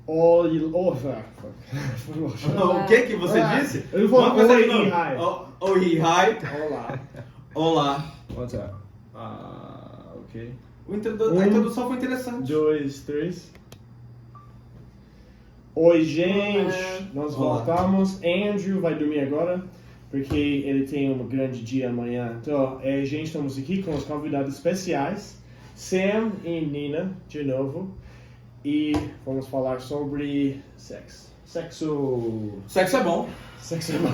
O que você disse? Eu vou falar Oi-hi. Oi-hi. Olá. Olá. What's up? Ok. A introdução foi interessante. 2, 3. Oi, gente. Nós voltamos. Andrew vai dormir agora, porque ele tem um grande dia amanhã. Então, gente, estamos aqui com os convidados especiais, Sam e Nina, de novo. E vamos falar sobre sexo. Sexo é bom. Sexo é bom.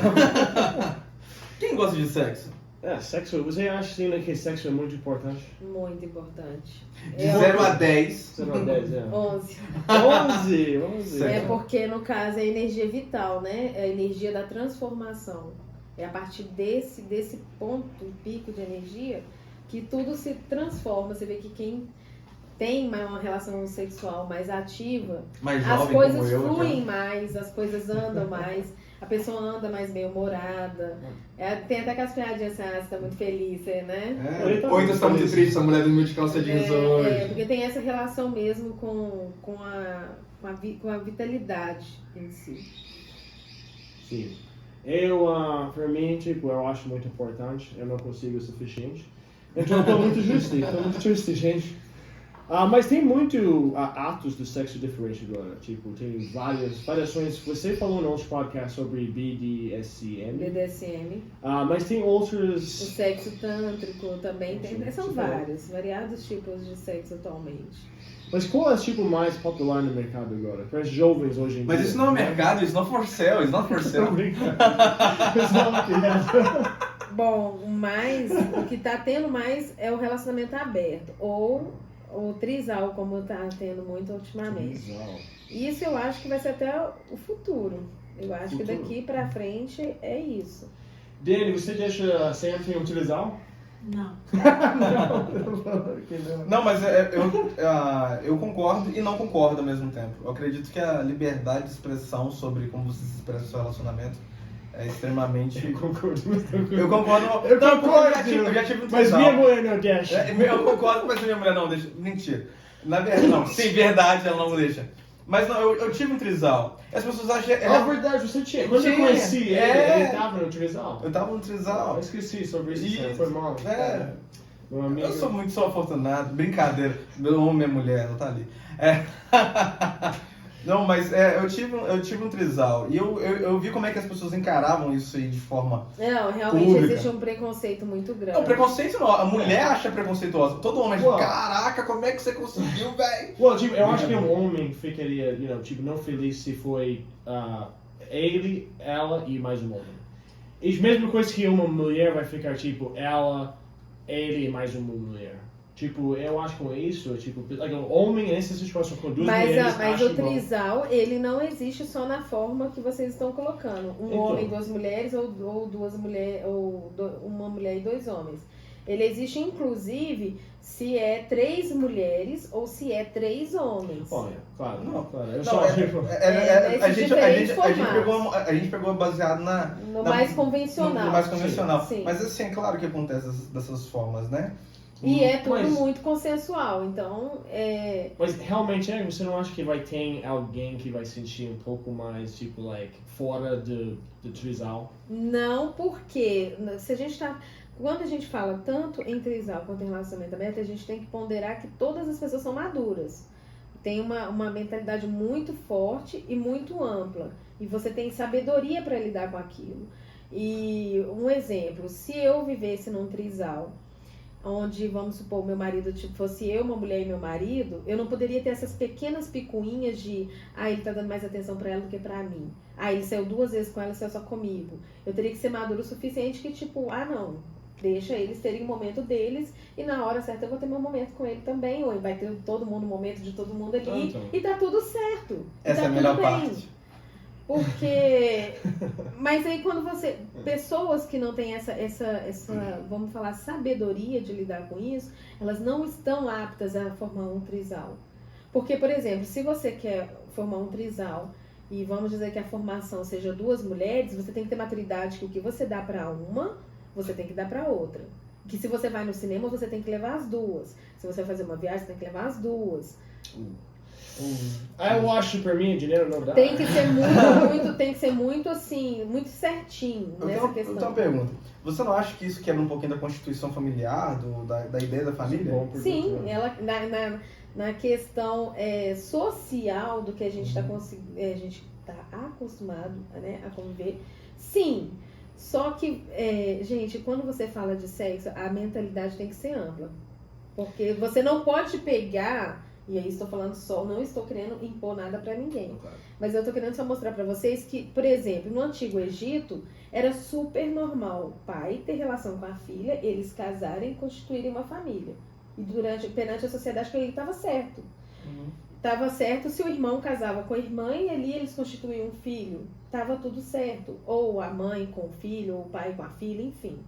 Quem gosta de sexo? Sexo. Você acha, Nina, que sexo é muito importante? Muito importante. De 0 a 10. 0 a 10, 11. 11. É porque, no caso, é a energia vital, né? É a energia da transformação. É a partir desse ponto, pico de energia, que tudo se transforma. Você vê que quem tem uma relação sexual mais ativa, mais as jovem, coisas como eu, fluem mais, as coisas andam mais, a pessoa anda mais bem-humorada. Tem até aquelas piadinhas assim, você tá muito feliz, né? Ou então você tá muito triste, essa mulher dormiu de calça jeans hoje. Porque tem essa relação mesmo com a vitalidade em si. Sim. Pra mim, eu acho muito importante. Eu não consigo o suficiente. Então eu tô muito triste, gente. Mas tem muito atos do sexo diferente agora. Tem várias variações. Você falou no nosso podcast sobre BDSM. BDSM. Mas tem outros... O sexo tântrico também tem. São variados tipos de sexo atualmente. Mas qual é o mais popular no mercado agora? Para os jovens hoje em dia. Mas isso não é mercado, isso não for sale, isso não for sale. Bom, o que tá tendo mais é o relacionamento aberto. Ou o trisal, como tá tendo muito ultimamente. Trisal. Isso eu acho que vai ser até o futuro. Eu acho que daqui pra frente é isso. Dani, você deixa sempre um trisal? Não. Não, mas eu concordo e não concordo ao mesmo tempo. Eu acredito que a liberdade de expressão sobre como você se expressa no seu relacionamento é extremamente... Eu concordo. Eu concordo. Eu já tive um mas trisal. Minha mulher não deixa. Eu concordo, mas minha mulher não deixa. Mentira. Na verdade, não. Sim, verdade, ela não deixa. Mas não, eu tive um trisal. As pessoas acham... É verdade, você tinha. Quando eu conheci ele tava no trisal. Eu tava no trisal. Eu esqueci sobre isso. Foi mal. Meu amigo... Eu sou muito afortunado. Brincadeira. Eu amo minha mulher, ela tá ali. Não, mas eu tive um trisal. E eu vi como é que as pessoas encaravam isso aí de forma Não, realmente pública. Existe um preconceito muito grande. Não, preconceito não. A mulher acha preconceituosa. Todo homem acha, caraca, como é que você conseguiu, velho? Eu acho que um homem ficaria, não feliz se foi ele, ela e mais um homem. E a mesma coisa que uma mulher vai ficar, ela, ele e mais uma mulher. Eu acho que com isso, um homem nessa situação com duas mulheres... Mas o trisal, ele não existe só na forma que vocês estão colocando. Homem e duas mulheres, ou duas mulheres, uma mulher e dois homens. Ele existe, inclusive, se é 3 mulheres ou se é 3 homens. Olha, claro. A gente pegou baseado no mais convencional. No mais convencional. Sim. Mas assim, é claro que acontece dessas formas, né? E é tudo muito consensual, então Mas realmente você não acha que vai ter alguém que vai sentir um pouco mais, fora do trisal? Não, porque quando a gente fala tanto em trisal quanto em relacionamento aberto, a gente tem que ponderar que todas as pessoas são maduras. Tem uma mentalidade muito forte e muito ampla. E você tem sabedoria para lidar com aquilo. E um exemplo, se eu vivesse num trisal, onde, vamos supor, meu marido fosse eu, uma mulher e meu marido, eu não poderia ter essas pequenas picuinhas de ele tá dando mais atenção pra ela do que pra mim. Ele saiu 2 vezes com ela, saiu só comigo. Eu teria que ser maduro o suficiente que, não, deixa eles terem o momento deles e na hora certa eu vou ter meu momento com ele também, ou vai ter todo mundo, o momento de todo mundo ali, e tá tudo certo. Essa é a melhor parte. Porque... Mas aí quando pessoas que não têm essa, vamos falar, sabedoria de lidar com isso, elas não estão aptas a formar um trisal. Porque, por exemplo, se você quer formar um trisal e vamos dizer que a formação seja 2 mulheres, você tem que ter maturidade que o que você dá para uma, você tem que dar para outra. Que se você vai no cinema, você tem que levar as 2. Se você vai fazer uma viagem, você tem que levar as 2. Eu acho, pra mim, dinheiro não dá. Tem que ser muito, tem que ser muito assim, muito certinho nessa Eu questão. tenho uma pergunta. Você não acha que isso quebra um pouquinho da constituição familiar, da ideia da família? Bom, Sim, ela na questão social do que a gente está a gente tá acostumado, né, a conviver. Sim. Só que, gente, quando você fala de sexo, a mentalidade tem que ser ampla. Porque você não pode pegar, e aí estou falando só, não estou querendo impor nada para ninguém. Claro. Mas eu estou querendo só mostrar para vocês que, por exemplo, no Antigo Egito, era super normal o pai ter relação com a filha, eles casarem e constituírem uma família. E perante a sociedade, que ele estava certo. Estava certo se o irmão casava com a irmã e ali eles constituíam um filho. Estava tudo certo. Ou a mãe com o filho, ou o pai com a filha, enfim.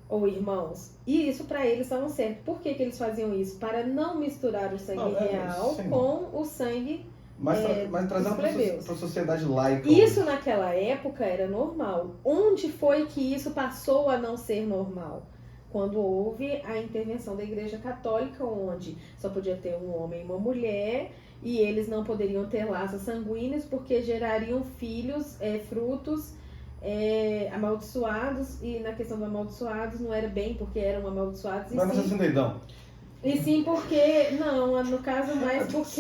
Ou irmãos. E isso para eles estava certo. Por que eles faziam isso? Para não misturar o sangue real com o sangue mas trazendo para a sociedade laica. Isso naquela época era normal. Onde foi que isso passou a não ser normal? Quando houve a intervenção da Igreja Católica, onde só podia ter um homem e uma mulher, e eles não poderiam ter laços sanguíneos porque gerariam filhos, frutos amaldiçoados, e na questão dos amaldiçoados não era bem porque eram amaldiçoados. Não era assim doidão. E sim porque, não, no caso mais porque...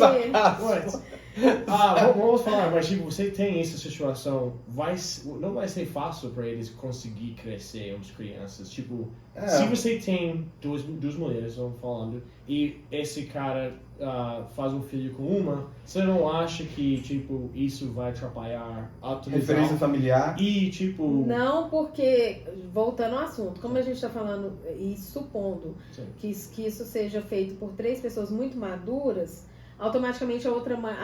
Vamos falar, mas tipo, você tem essa situação, não vai ser fácil para eles conseguir crescer as crianças. Tipo, se você tem duas mulheres, vamos falando, e esse cara faz um filho com uma, você não acha que, tipo, isso vai atrapalhar a referência familiar? E, tipo... Não, porque, voltando ao assunto, como a gente está falando e supondo que isso seja feito por 3 pessoas muito maduras, automaticamente a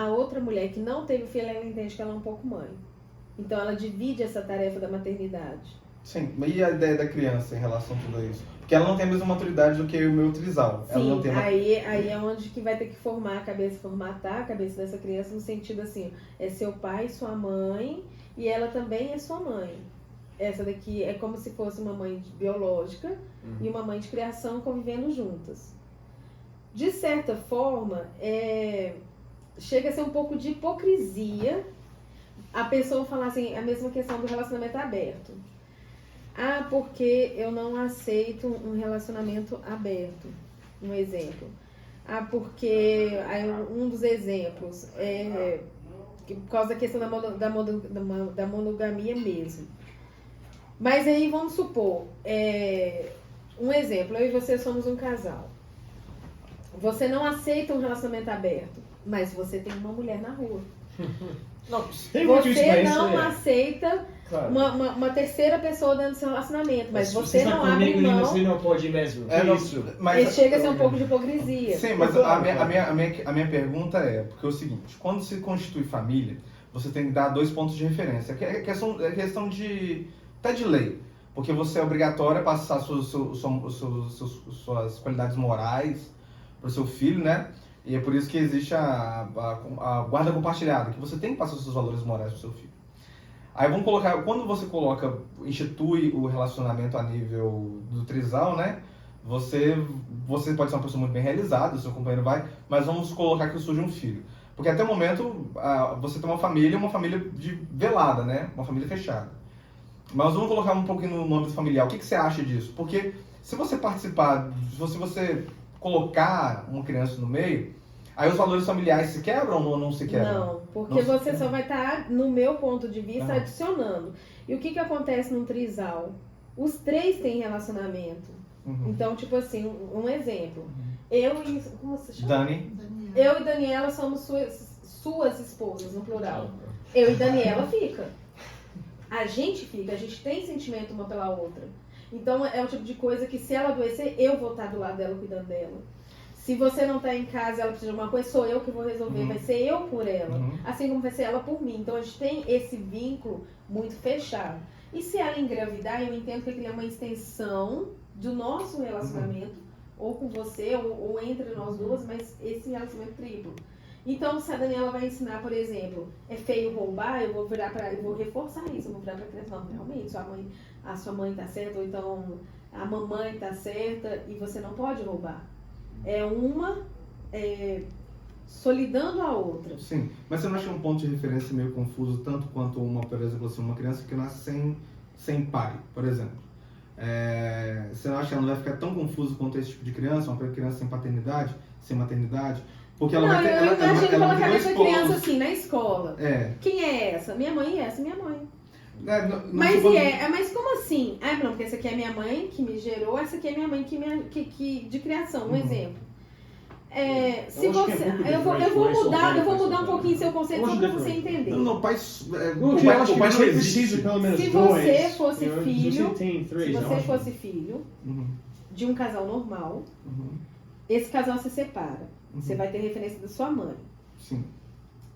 outra mulher que não teve filho, ela entende que ela é um pouco mãe. Então ela divide essa tarefa da maternidade. Sim, e a ideia da criança em relação a tudo isso? Porque ela não tem a mesma maturidade do que o meu trisal. Sim, ela não tem aí é onde que vai ter que formatar a cabeça dessa criança no sentido assim, é seu pai, sua mãe, e ela também é sua mãe. Essa daqui é como se fosse uma mãe biológica e uma mãe de criação convivendo juntas. De certa forma, chega a ser um pouco de hipocrisia a pessoa falar assim, a mesma questão do relacionamento aberto. Porque eu não aceito um relacionamento aberto. Um exemplo. Porque um dos exemplos por causa da questão da monogamia mesmo. Mas aí vamos supor, um exemplo, eu e você somos um casal. Você não aceita um relacionamento aberto, mas você tem uma mulher na rua. Não, você não aceita uma terceira pessoa dentro do seu relacionamento, mas você não abre mão. Você não pode mesmo. Mas chega a ser um pouco de hipocrisia. Sim, mas a minha pergunta porque é o seguinte: quando se constitui família, você tem que dar 2 pontos de referência. É questão até de lei. Porque você é obrigatório a passar suas qualidades morais para o seu filho, né? E é por isso que existe a guarda compartilhada, que você tem que passar os seus valores morais para o seu filho. Aí vamos colocar, quando você institui o relacionamento a nível do trisal, né? Você pode ser uma pessoa muito bem realizada, o seu companheiro vai, mas vamos colocar que surge um filho. Porque até o momento você tem uma família velada, né? Uma família fechada. Mas vamos colocar um pouquinho no âmbito familiar. O que você acha disso? Porque se você participar, se você colocar uma criança no meio, aí os valores familiares se quebram ou não se quebram? Não, porque você só vai estar, no meu ponto de vista, adicionando. E o que acontece num trisal? Os 3 têm relacionamento. Então, tipo assim, um exemplo. Eu e... Como você chama? Dani. Eu e Daniela somos suas esposas, no plural. Eu e Daniela fica. A gente tem sentimento uma pela outra. Então é o tipo de coisa que, se ela adoecer, eu vou estar do lado dela cuidando dela. Se você não está em casa, ela precisa de alguma coisa, sou eu que vou resolver, vai ser eu por ela. Assim como vai ser ela por mim. Então a gente tem esse vínculo muito fechado. E se ela engravidar, eu entendo que aquilo é uma extensão do nosso relacionamento, ou com você, ou entre nós duas, mas esse relacionamento triplo. Então, se a Daniela vai ensinar, por exemplo, é feio roubar, eu vou reforçar isso, eu vou virar para a criança, não, realmente, a sua mãe tá certa, ou então a mamãe tá certa, e você não pode roubar. solidando a outra. Sim, mas você não acha um ponto de referência meio confuso, tanto quanto por exemplo, assim, uma criança que nasce sem pai, por exemplo? Você não acha que ela não vai ficar tão confusa quanto esse tipo de criança, uma criança sem paternidade, sem maternidade? Porque ela Não, vai ter, eu imagino ela colocar tem dois essa polos. criança assim, na escola. É. Quem é essa? Minha mãe, e essa é minha mãe. Não Mas, supondo- mas como assim? Ah, não, porque essa aqui é minha mãe que me gerou, essa aqui é minha mãe de criação, um Uhum. exemplo. Se Eu acho que é você, muito eu vou diferente, não é só mudar um pai, pouquinho seu conceito eu só acho pra você diferente. entender. Não, pai, Eu o pai acho que não você existe. precisa pelo menos Se dois. você fosse Se filho, você tem três, Se eu você acho. fosse filho Uhum, de um casal normal, uhum, esse casal se separa. uhum. Você vai ter referência da sua mãe. Sim,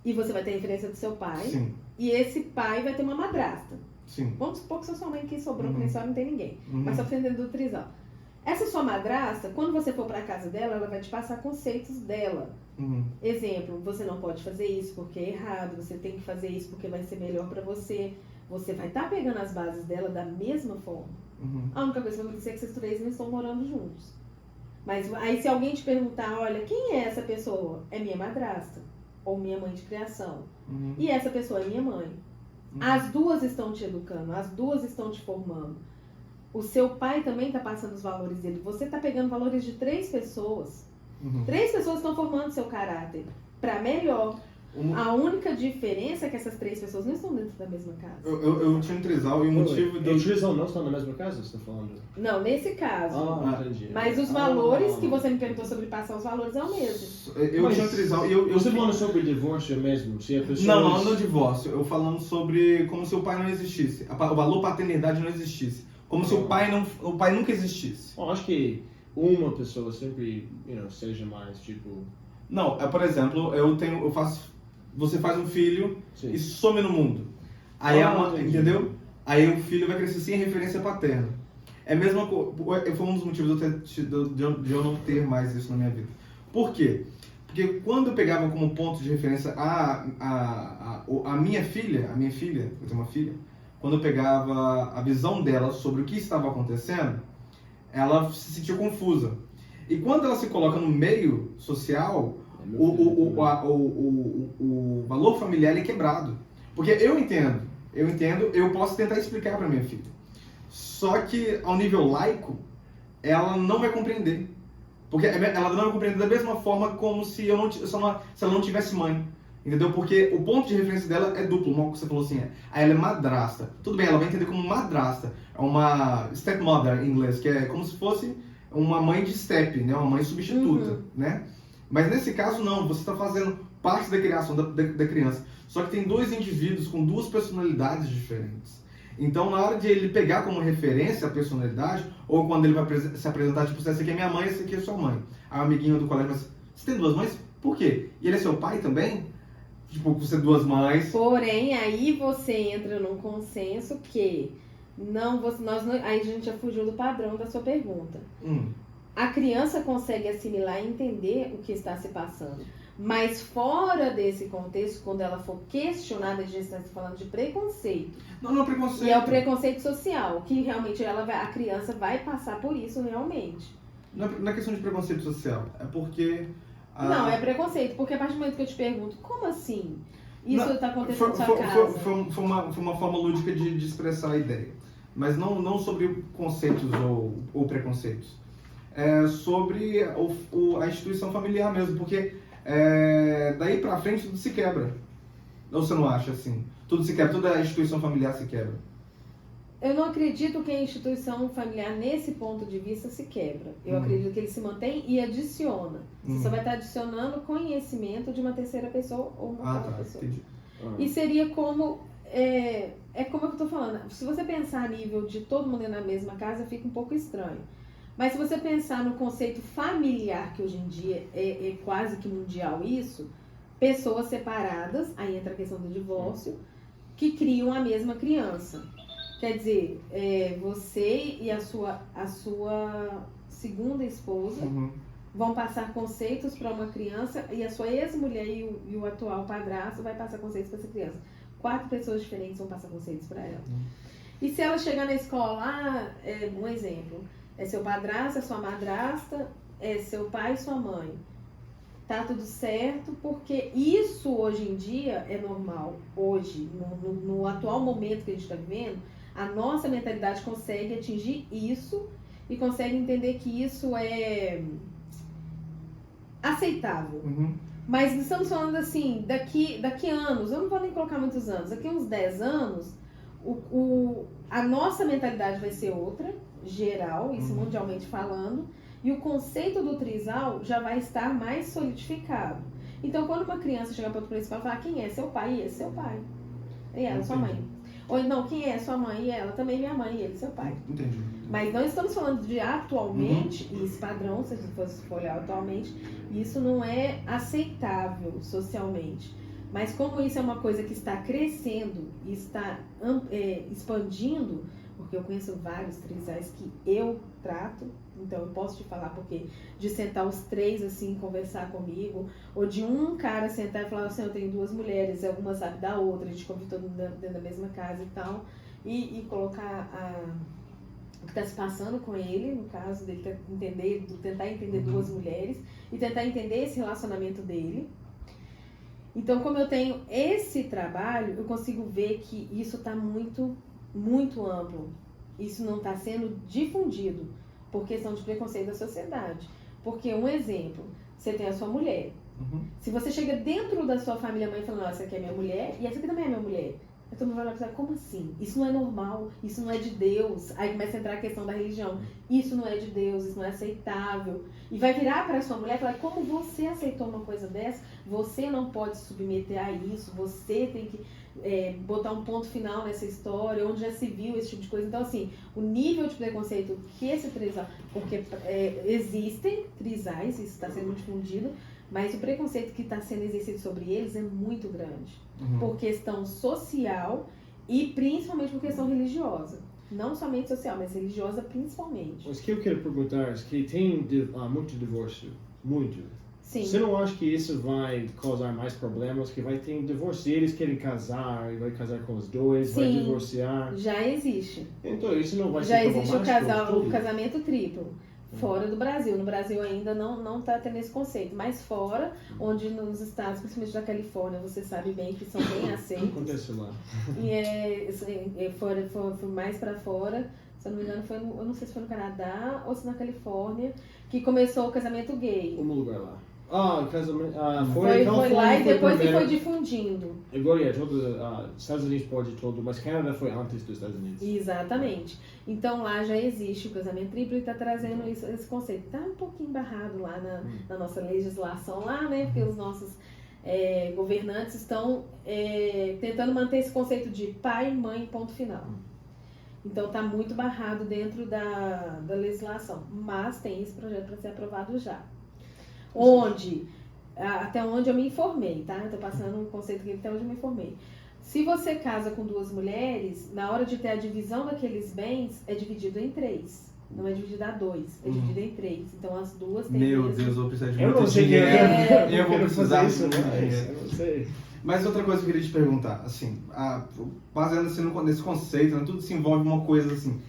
E você vai ter referência do seu pai. sim, E esse pai vai ter uma madrasta. sim. Vamos supor que sua mãe que sobrou, Uhum. porque nessa hora não tem ninguém. Uhum. Mas só pra você entender do trisal. Essa sua madrasta, quando você for pra casa dela, ela vai te passar conceitos dela. Uhum, Exemplo, você não pode fazer isso porque é errado, você tem que fazer isso porque vai ser melhor pra você. Você vai estar pegando as bases dela da mesma forma. uhum. A única coisa que vai acontecer é que vocês três não estão morando juntos. Mas aí se alguém te perguntar, olha, quem é essa pessoa? É minha madrasta. Ou minha mãe de criação. Uhum. E essa pessoa é minha mãe. Uhum. As duas estão te educando, as duas estão te formando. O seu pai também está passando os valores dele. Você está pegando valores de 3 pessoas. Uhum. 3 pessoas estão formando seu caráter para melhor. A única diferença é que essas 3 pessoas não estão dentro da mesma casa. Eu tinha um trisal e o motivo E o trisal não estão na mesma casa, você está falando? Não, nesse caso. Entendi. Mas os valores que você me perguntou sobre passar os valores é o mesmo. Eu Mas tinha um trisal e eu Você falando sobre divórcio mesmo? Se a pessoa... Não, não divórcio. Eu falando sobre como se o pai não existisse. O valor paternidade não existisse. Como se o pai nunca existisse. Bom, acho que uma pessoa sempre, seja mais, tipo... Não, por exemplo, você faz um filho Sim. e some no mundo. Aí Entendi. entendeu? Aí o filho vai crescer sem referência paterna. É a mesma coisa. Foi um dos motivos de eu não ter mais isso na minha vida. Por quê? Porque quando eu pegava como ponto de referência a minha filha, eu tenho uma filha, quando eu pegava a visão dela sobre o que estava acontecendo, ela se sentia confusa. E quando ela se coloca no meio social, o valor familiar é quebrado. Porque eu entendo, eu posso tentar explicar para minha filha. Só que ao nível laico, ela não vai compreender. Porque ela não vai compreender da mesma forma como se ela não tivesse mãe. Entendeu? Porque o ponto de referência dela é duplo, como você falou assim, ela é madrasta. Tudo bem, ela vai entender como madrasta. É uma stepmother em inglês, que é como se fosse uma mãe de step, né? Uma mãe substituta, né? Mas nesse caso não, você está fazendo parte da criação da criança. Só que tem 2 indivíduos com 2 personalidades diferentes. Então, na hora de ele pegar como referência a personalidade, ou quando ele vai se apresentar, tipo, essa aqui é minha mãe, essa aqui é sua mãe. Aí o amiguinho do colégio vai dizer, você tem 2 mães? Por quê? E ele é seu pai também? Tipo, você tem 2 mães. Porém, aí você entra num consenso que aí a gente já fugiu do padrão da sua pergunta. A criança consegue assimilar e entender o que está se passando. Mas fora desse contexto, quando ela for questionada, a gente está falando de preconceito. Não é preconceito. E é o preconceito social, que realmente a criança vai passar por isso realmente. Não é questão de preconceito social, é porque... Não, é preconceito, porque a partir do momento que eu te pergunto, como assim? Isso está acontecendo na sua casa? Foi uma forma lúdica de expressar a ideia. Mas não sobre conceitos ou preconceitos. É sobre a instituição familiar mesmo, porque daí pra frente tudo se quebra. Ou você não acha assim? Tudo se quebra, toda a instituição familiar se quebra. Eu não acredito que a instituição familiar, nesse ponto de vista, se quebra. Eu acredito que ele se mantém e adiciona. Você só vai estar adicionando conhecimento de uma terceira pessoa ou uma quarta pessoa. Entendi. E seria como... como eu estou falando. Se você pensar a nível de todo mundo na mesma casa, fica um pouco estranho. Mas se você pensar no conceito familiar, que hoje em dia é quase que mundial isso, pessoas separadas, aí entra a questão do divórcio, que criam a mesma criança. Quer dizer, você e a sua segunda esposa vão passar conceitos para uma criança e a sua ex-mulher e o atual padrasto vai passar conceitos para essa criança. 4 pessoas diferentes vão passar conceitos para ela. E se ela chegar na escola, um exemplo, é seu padrasto, é sua madrasta, é seu pai e sua mãe. tá tudo certo, porque isso hoje em dia é normal. Hoje, no atual momento que a gente está vivendo, a nossa mentalidade consegue atingir isso e consegue entender que isso é aceitável. Mas estamos falando assim, daqui anos, eu não vou nem colocar muitos anos, daqui uns 10 anos, a nossa mentalidade vai ser outra, geral, isso mundialmente falando, e o conceito do trisal já vai estar mais solidificado. Então, quando uma criança chegar para o principal e falar, quem é seu pai? E ele, seu pai. E ela, sua mãe. Ou então, quem é sua mãe? E ela, também minha mãe. E ele, seu pai. Entendi. Mas não estamos falando de atualmente, e esse padrão, se a gente fosse olhar atualmente, isso não é aceitável socialmente. Mas como isso é uma coisa que está crescendo e está expandindo, porque eu conheço vários trisais que eu trato, então eu posso te falar, porque de sentar os 3 assim, conversar comigo, ou de um cara sentar e falar assim, eu tenho 2 mulheres, uma sabe da outra, a gente convive todo mundo dentro da mesma casa e tal, e colocar o que está se passando com ele, no caso dele tentar entender 2 mulheres e tentar entender esse relacionamento dele. Então, como eu tenho esse trabalho, eu consigo ver que isso está muito, muito amplo. Isso não está sendo difundido por questão de preconceito da sociedade. Porque, um exemplo, você tem a sua mulher. Se você chega dentro da sua família, mãe, falando, essa aqui é minha mulher e essa aqui também é minha mulher. Aí todo mundo vai lá e pensar, como assim? Isso não é normal, isso não é de Deus. Aí começa a entrar a questão da religião. Isso não é de Deus, isso não é aceitável. E vai virar para a sua mulher e falar, como você aceitou uma coisa dessa? Você não pode se submeter a isso, você tem que botar um ponto final nessa história, onde já se viu esse tipo de coisa. Então, assim, o nível de preconceito que esse trisal... Porque existem trisais, isso está sendo difundido, mas o preconceito que está sendo exercido sobre eles é muito grande. Por questão social e principalmente por questão religiosa. Não somente social, mas religiosa principalmente. Mas o que eu quero perguntar é que tem muito divórcio. Muito. Sim. Você não acha que isso vai causar mais problemas? Que vai ter divórcio, eles querem casar, e vai casar com os dois, vai Sim, divorciar. já existe. Então isso não vai Já ser existe problemático? o casamento triplo. Fora do Brasil. No Brasil ainda não está tendo esse conceito. Mas fora, onde nos estados, principalmente da Califórnia, você sabe bem que são bem aceitos. Acontece lá. E foi mais para fora. Se eu não me engano, eu não sei se foi no Canadá ou se na Califórnia, que começou o casamento gay. Um lugar lá. O casamento... Foi lá e depois que primeiro. foi difundindo. Agora todo Estados Unidos pode todo, mas Canadá foi antes dos Estados Unidos. Exatamente. Então lá já existe o casamento triplo e está trazendo esse conceito. Está um pouquinho barrado lá na nossa legislação lá, né? Porque os nossos governantes estão tentando manter esse conceito de pai, mãe, ponto final. Então está muito barrado dentro da legislação. Mas tem esse projeto para ser aprovado já. Até onde eu me informei, tá? Eu tô passando um conceito aqui até onde eu me informei. Se você casa com 2 mulheres, na hora de ter a divisão daqueles bens, é dividido em 3. Não é dividido a 2, é dividido em 3. Então as duas têm Meu mesmo. Deus, eu vou precisar de Eu muito não sei dinheiro. Eu vou quero precisar fazer isso, de muito mas dinheiro. eu não sei. Mas outra coisa que eu queria te perguntar, assim, baseando-se nesse conceito, né, tudo se envolve uma coisa assim.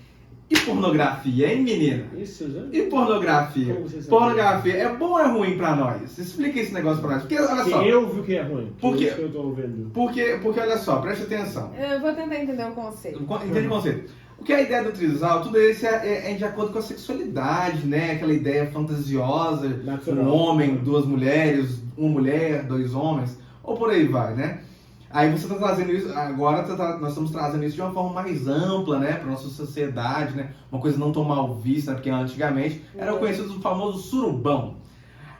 E pornografia, hein, menina? Isso, já? E pornografia? Como você sabe? Pornografia é bom ou é ruim pra nós? Explica esse negócio pra nós. Porque, olha só. Eu vi que é ruim. Por quê? Isso que eu tô ouvindo. Porque, olha só, preste atenção. Eu vou tentar entender o conceito. Entende o conceito? Porque a ideia do trisal, tudo isso é de acordo com a sexualidade, né? Aquela ideia fantasiosa, Natural. um homem, 2 mulheres, uma mulher, 2 homens, ou por aí vai, né? Aí você está trazendo isso, agora nós estamos trazendo isso de uma forma mais ampla, né, para nossa sociedade, né, uma coisa não tão mal vista, né, porque antigamente era o conhecido do famoso surubão.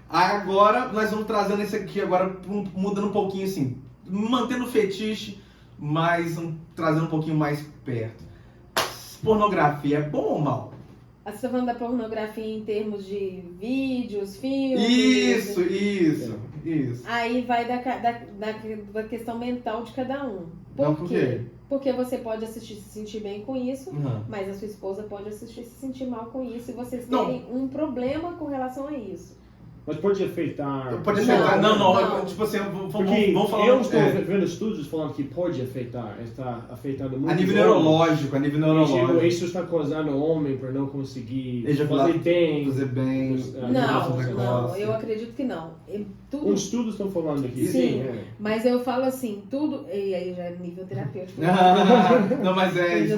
Agora nós vamos trazendo esse aqui agora, mudando um pouquinho assim, mantendo o fetiche, mas trazendo um pouquinho mais perto. Pornografia é bom ou mal? Você está falando da pornografia em termos de vídeos, filmes? Isso. Aí vai da questão mental de cada um. Por quê? Porque você pode assistir se sentir bem com isso, Uhum. mas a sua esposa pode assistir se sentir mal com isso e vocês Não. terem um problema com relação a isso. Mas pode afetar... Pode afetar? Não. Tipo assim, Porque vamos falar... eu estou vendo estudos falando que pode afetar, está afetando muito. A nível neurológico. Isso está causando o homem para não conseguir Ejacular, fazer bem. fazer bem. Não, negócio. eu acredito que não. tudo. Os estudos estão falando aqui. Sim. É. Mas eu falo assim, tudo. E aí já é nível terapêutico. Não, mas é isso.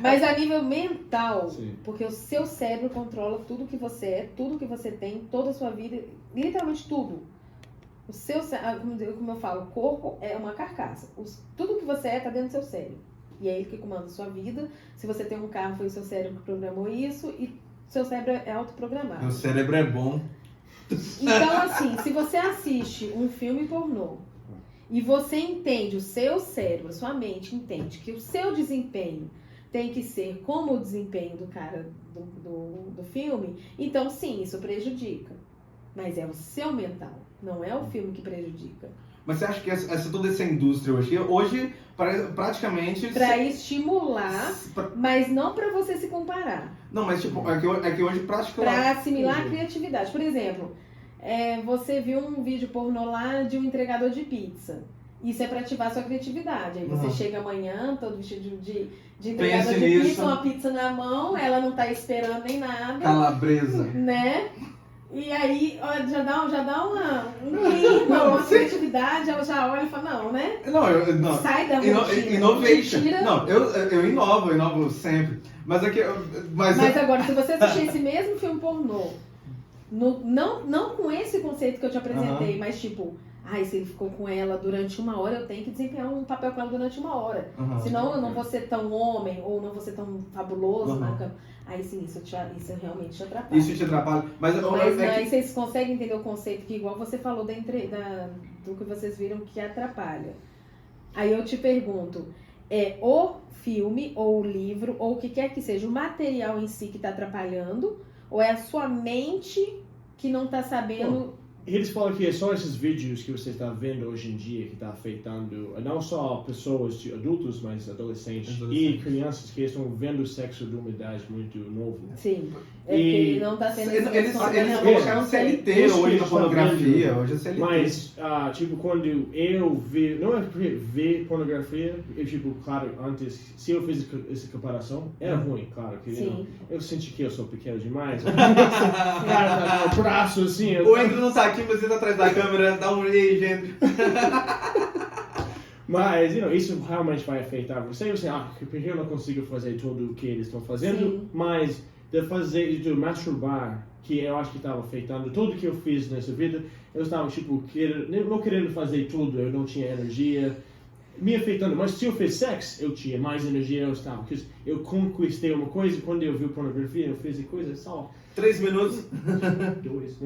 Mas a nível mental, Sim. porque o seu cérebro controla tudo que você é, tudo que você tem, toda a sua vida, literalmente tudo. O seu, como eu falo, o corpo é uma carcaça. Tudo que você é está dentro do seu cérebro. E é ele que comanda a sua vida. Se você tem um carro, foi o seu cérebro que programou isso e seu cérebro é autoprogramado. Meu cérebro é bom. Então, assim, se você assiste um filme pornô e você entende, o seu cérebro, a sua mente entende que o seu desempenho tem que ser como o desempenho do cara do filme, então sim, isso prejudica. Mas é o seu mental, não é o filme que prejudica. Mas você acha que toda essa indústria hoje praticamente... Pra estimular, mas não pra você se comparar. Não, mas tipo, é que hoje praticamente... Pra assimilar a criatividade. Por exemplo, você viu um vídeo pornô lá de um entregador de pizza. Isso é pra ativar a sua criatividade. Aí você chega amanhã, todo vestido de entregador de pizza, uma pizza na mão, ela não tá esperando nem nada. Calabresa. Né? E aí, ó, já dá um clima, uma criatividade, ela já olha e fala, não, né? Não. Sai da rotina. Innovation. Não, eu inovo sempre. Mas Mas agora, se você assistir esse mesmo filme pornô, não com esse conceito que eu te apresentei, mas tipo, se ele ficou com ela durante 1 hora, eu tenho que desempenhar um papel com ela durante 1 hora. Senão eu não vou ser tão homem, ou não vou ser tão fabuloso na cama. Aí sim, isso realmente te atrapalha. Isso te atrapalha. Mas aí vocês conseguem entender o conceito que, igual você falou do que vocês viram que atrapalha. Aí eu te pergunto, é o filme, ou o livro, ou o que quer que seja, o material em si que está atrapalhando, ou é a sua mente que não está sabendo... Eles falam que é só esses vídeos que você está vendo hoje em dia que está afetando não só pessoas, adultos, mas adolescentes e crianças que estão vendo sexo de uma idade muito nova. Sim, que não está tendo... Eles colocaram CLT hoje na pornografia, hoje é CLT. Mas, tipo, quando eu vi, não é ver pornografia, tipo, claro, antes, se eu fiz essa comparação, era ruim, claro, que eu senti que eu sou pequeno demais. Cara, o braço assim... O Andrew não tá aqui, você tá atrás da câmera, dá um olhei, gente. Mas, isso realmente vai afetar você. Você, porque eu não consigo fazer tudo o que eles estão fazendo, mas de masturbar, que eu acho que estava afetando tudo que eu fiz nessa vida, eu estava, tipo, não querendo fazer tudo, eu não tinha energia, me afetando. Mas se eu fiz sexo, eu tinha mais energia, eu conquistei uma coisa, e quando eu vi pornografia, eu fiz coisa só... 3 minutos. 2.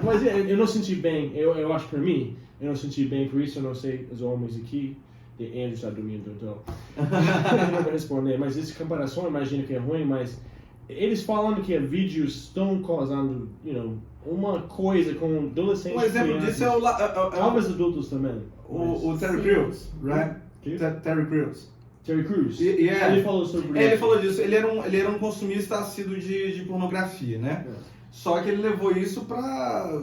Mas eu não senti bem, eu acho pra mim, eu não senti bem, por isso eu não sei os homens aqui, e Andrew está dormindo, então eu não vou responder, mas essa comparação eu imagino que é ruim, mas eles falando que vídeos estão causando, uma coisa com adolescentes. Um exemplo disso é talvez adultos também. O Terry Crews, right? Terry Crews. Terry Crews. Ele falou sobre ele falou disso. Ele era um consumista assíduo de pornografia, né? Só que ele levou isso para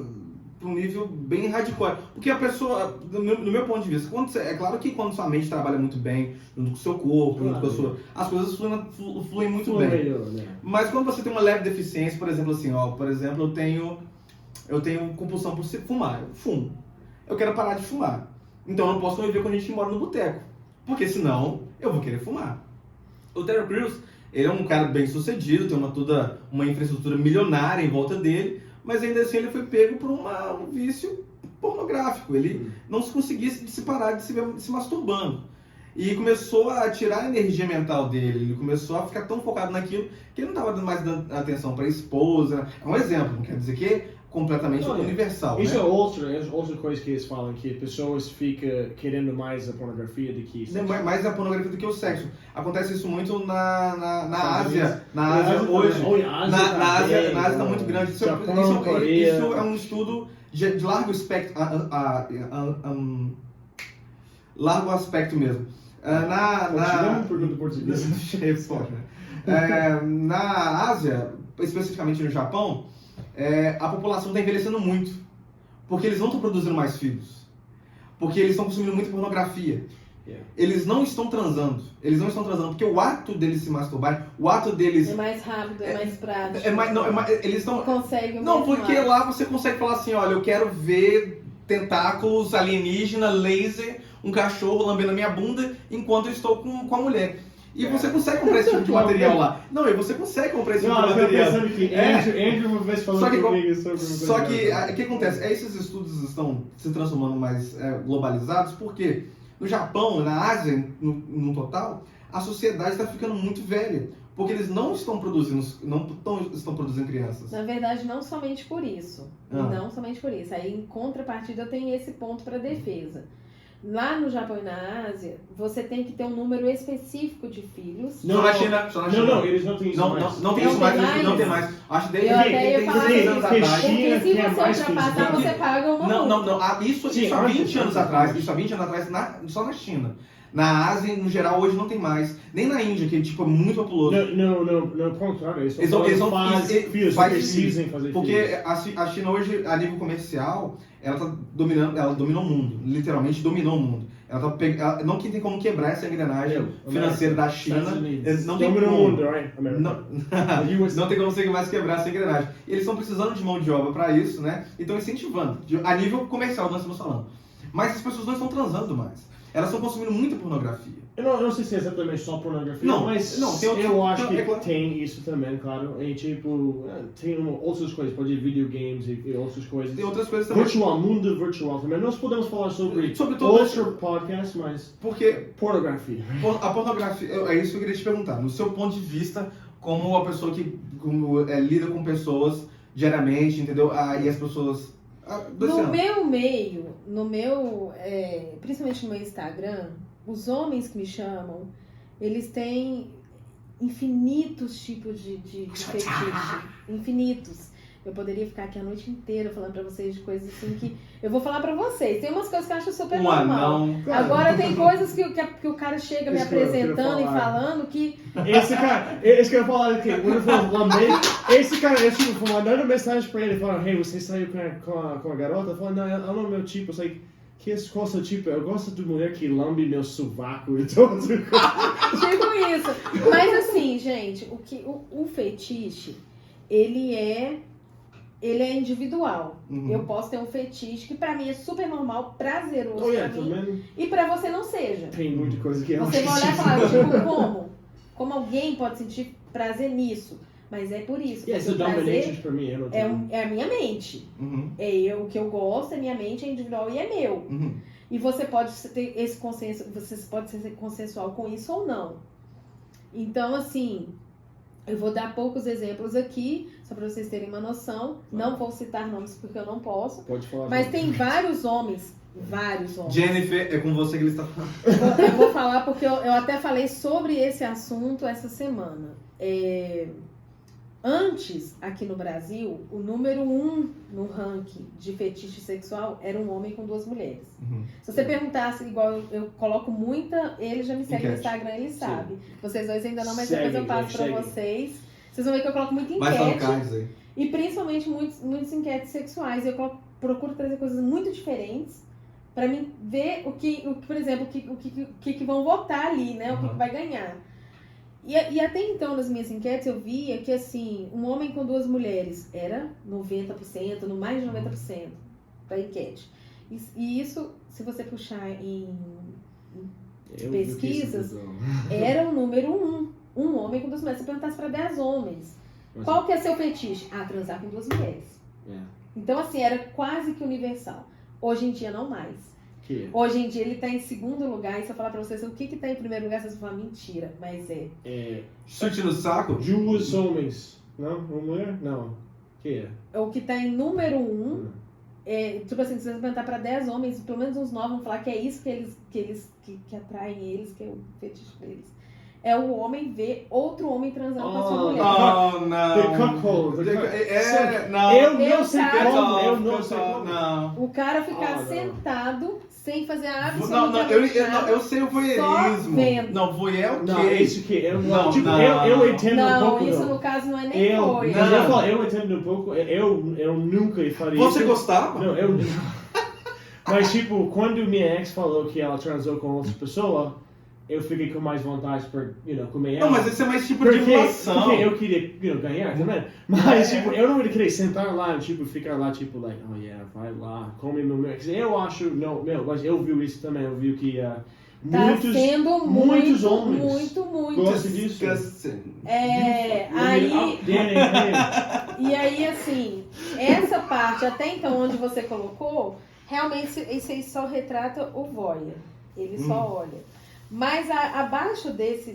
um nível bem radical. Porque a pessoa, no meu ponto de vista, é claro que quando sua mente trabalha muito bem, junto com o seu corpo, junto com a sua, as coisas fluem muito bem. Melhor, né? Mas quando você tem uma leve deficiência, por exemplo, assim, eu tenho compulsão por fumar. Eu fumo. Eu quero parar de fumar. Então eu não posso conviver com a gente que mora no boteco. Porque senão eu vou querer fumar. O Terry Crews, ele é um cara bem sucedido, tem toda uma infraestrutura milionária em volta dele, mas ainda assim ele foi pego por um vício pornográfico. Ele não conseguia se parar de se masturbando. E começou a tirar a energia mental dele, ele começou a ficar tão focado naquilo que ele não estava mais dando atenção para a esposa. É um exemplo, não quer dizer que é completamente universal. Isso né? é outra coisa que eles falam, que pessoas ficam querendo mais a pornografia do que sexo. Mais a pornografia do que o sexo. Acontece isso muito na Ásia. Na Ásia hoje. Na Ásia está muito grande. Isso é um estudo de largo espectro. Largo aspecto mesmo. Pergunta portuguesa. Na Ásia, especificamente no Japão, a população está envelhecendo muito. Porque eles não estão produzindo mais filhos. Porque eles estão consumindo muita pornografia. Yeah. eles não estão transando. Eles não estão transando porque o ato deles se masturbarem, o ato deles... É mais rápido, é mais prático. Eles estão... Consegue Não, mesmo porque lá você consegue falar assim, olha, eu quero ver tentáculos, alienígena, laser, um cachorro lambendo a minha bunda enquanto eu estou com a mulher. E você consegue comprar esse tipo de material lá. Não, e você consegue comprar esse tipo de eu material. pensando que Andrew uma vez falou comigo sobre Só que o que acontece? Esses estudos estão se transformando mais globalizados porque no Japão, na Ásia, no total, a sociedade está ficando muito velha. Porque eles não estão produzindo crianças. Na verdade, não somente por isso. Não somente por isso. Aí, em contrapartida, eu tenho esse ponto para defesa. Lá no Japão e na Ásia, você tem que ter um número específico de filhos. Só na China. Não, eles não têm isso mais. Não tem isso mais, não tem mais. Acho que desde Eu até ia falar 10 anos isso. atrás. Porque se é você mais que ultrapassar, isso. você paga uma multa. Não. Isso há 20 anos atrás. Isso há 20 anos atrás só na China. Na Ásia, no geral, hoje não tem mais. Nem na Índia, que tipo, é muito populoso. Não, contrário. Eles precisam fazer porque filhos. a China hoje, a nível comercial, ela dominou o mundo. Literalmente dominou o mundo. Ela não tem como quebrar essa engrenagem financeira da China. Não tem Dominou o como. mundo, right? Não tem como você mais quebrar essa engrenagem. E eles estão precisando de mão de obra para isso, né? E estão incentivando. A nível comercial, nós estamos falando. Mas as pessoas não estão transando mais. Elas estão consumindo muita pornografia. Eu não sei se é exatamente só pornografia, mas tem outro, eu acho que claro. tem isso também, claro. E tipo, tem outras coisas, pode ir videogames e outras coisas. Tem outras coisas também. Mundo virtual também. Nós podemos falar sobre todo outro podcast, mas porque pornografia. A pornografia, é isso que eu queria te perguntar. No seu ponto de vista, como uma pessoa que lida com pessoas diariamente, entendeu? E as pessoas... No meu meio, principalmente no meu Instagram, os homens que me chamam, eles têm infinitos tipos de fetiche. Infinitos. Eu poderia ficar aqui a noite inteira falando pra vocês de coisas assim que... Eu vou falar pra vocês. Tem umas coisas que eu acho super normal. Agora tem coisas que o cara chega me apresentando e falando que... Esse cara, esse que eu ia falar aqui, quando eu falo lambei, esse cara, eu fui mandando mensagem pra ele, falando, hey, você saiu com a garota? Eu falei, não, ela não é meu tipo. Eu falei, qual é o seu tipo? Eu gosto de mulher que lambe meu sovaco e tudo. Tipo isso. Mas assim, gente, o fetiche, ele é individual. Uhum. Eu posso ter um fetiche que pra mim é super normal, prazeroso pra mim. Também E pra você não seja. tem muita coisa que eu Você vai olhar e falar, tipo, como alguém pode sentir prazer nisso? Mas é por isso. Yeah, Porque o prazer pra mim, é a minha mente. Uhum. O que eu gosto, é minha mente, é individual e é meu. Uhum. E você pode ter esse consenso, você pode ser consensual com isso ou não. Então, assim, eu vou dar poucos exemplos aqui, só para vocês terem uma noção. Não vou citar nomes porque eu não posso. Pode falar. Mas tem vários homens. Jennifer, é com você que ele está falando. Eu vou falar porque eu até falei sobre esse assunto essa semana. Antes, aqui no Brasil, o número 1 no ranking de fetiche sexual era um homem com 2 mulheres. Uhum. Se você perguntasse, igual eu coloco muita, ele já me segue no Enquete. Instagram, ele sabe. Vocês dois ainda não, mas Segue, depois eu passo pra segue. vocês. Vocês vão ver que eu coloco muito Vai falando enquete. cards aí. E principalmente muitas enquetes sexuais. Eu procuro trazer coisas muito diferentes pra mim ver por exemplo, o que vão votar ali, né? O que vai ganhar. E até então, nas minhas enquetes, eu via que, assim, um homem com 2 mulheres era 90%, no mais de 90% da enquete. E isso, se você puxar em pesquisas, era o número 1. Um homem com 2 mulheres. Se você perguntasse para 10 homens, qual que é seu fetiche? Transar com 2 mulheres. Então, assim, era quase que universal. Hoje em dia, não mais. Hoje em dia ele tá em segundo lugar, e se eu falar pra vocês o que tá em primeiro lugar, vocês vão falar mentira, mas Chute no saco? 2 homens. Não? Uma mulher? Não. Que é? O que tá em número 1, tipo assim, se você perguntar pra 10 homens, pelo menos uns 9 vão falar que é isso que atraem eles, que é o fetiche deles. É o homem ver outro homem transando com a sua mulher. Oh, não. The cuckold. Não. Eu não sei como. Eu não sei como. Não. O cara ficar não. sentado, sem fazer Não, absolutamente nada. eu sei o voyeurismo. vendo. Não, voyeur é o quê? Não, isso que eu Não, tipo, não. eu entendo um Não, pouco. isso no caso não é nem foi. Eu entendo um pouco. Eu nunca faria isso. Você gostava? Não, eu Mas, tipo, quando minha ex falou que ela transou com outra pessoa, eu fiquei com mais vontade por, comer ela. Não, mas esse é mais tipo de emulação. Porque eu queria, ganhar também. Mas, tipo, eu não ia querer sentar lá, tipo, ficar lá, tipo, like, oh yeah, vai lá, come meu ex. Eu acho, mas eu vi isso também, eu vi que Tá sendo muitos homens muito gostam disso. Aí... E aí, assim, essa parte, até então, onde você colocou, realmente isso aí só retrata o voyeur. Ele só olha. Mas abaixo desse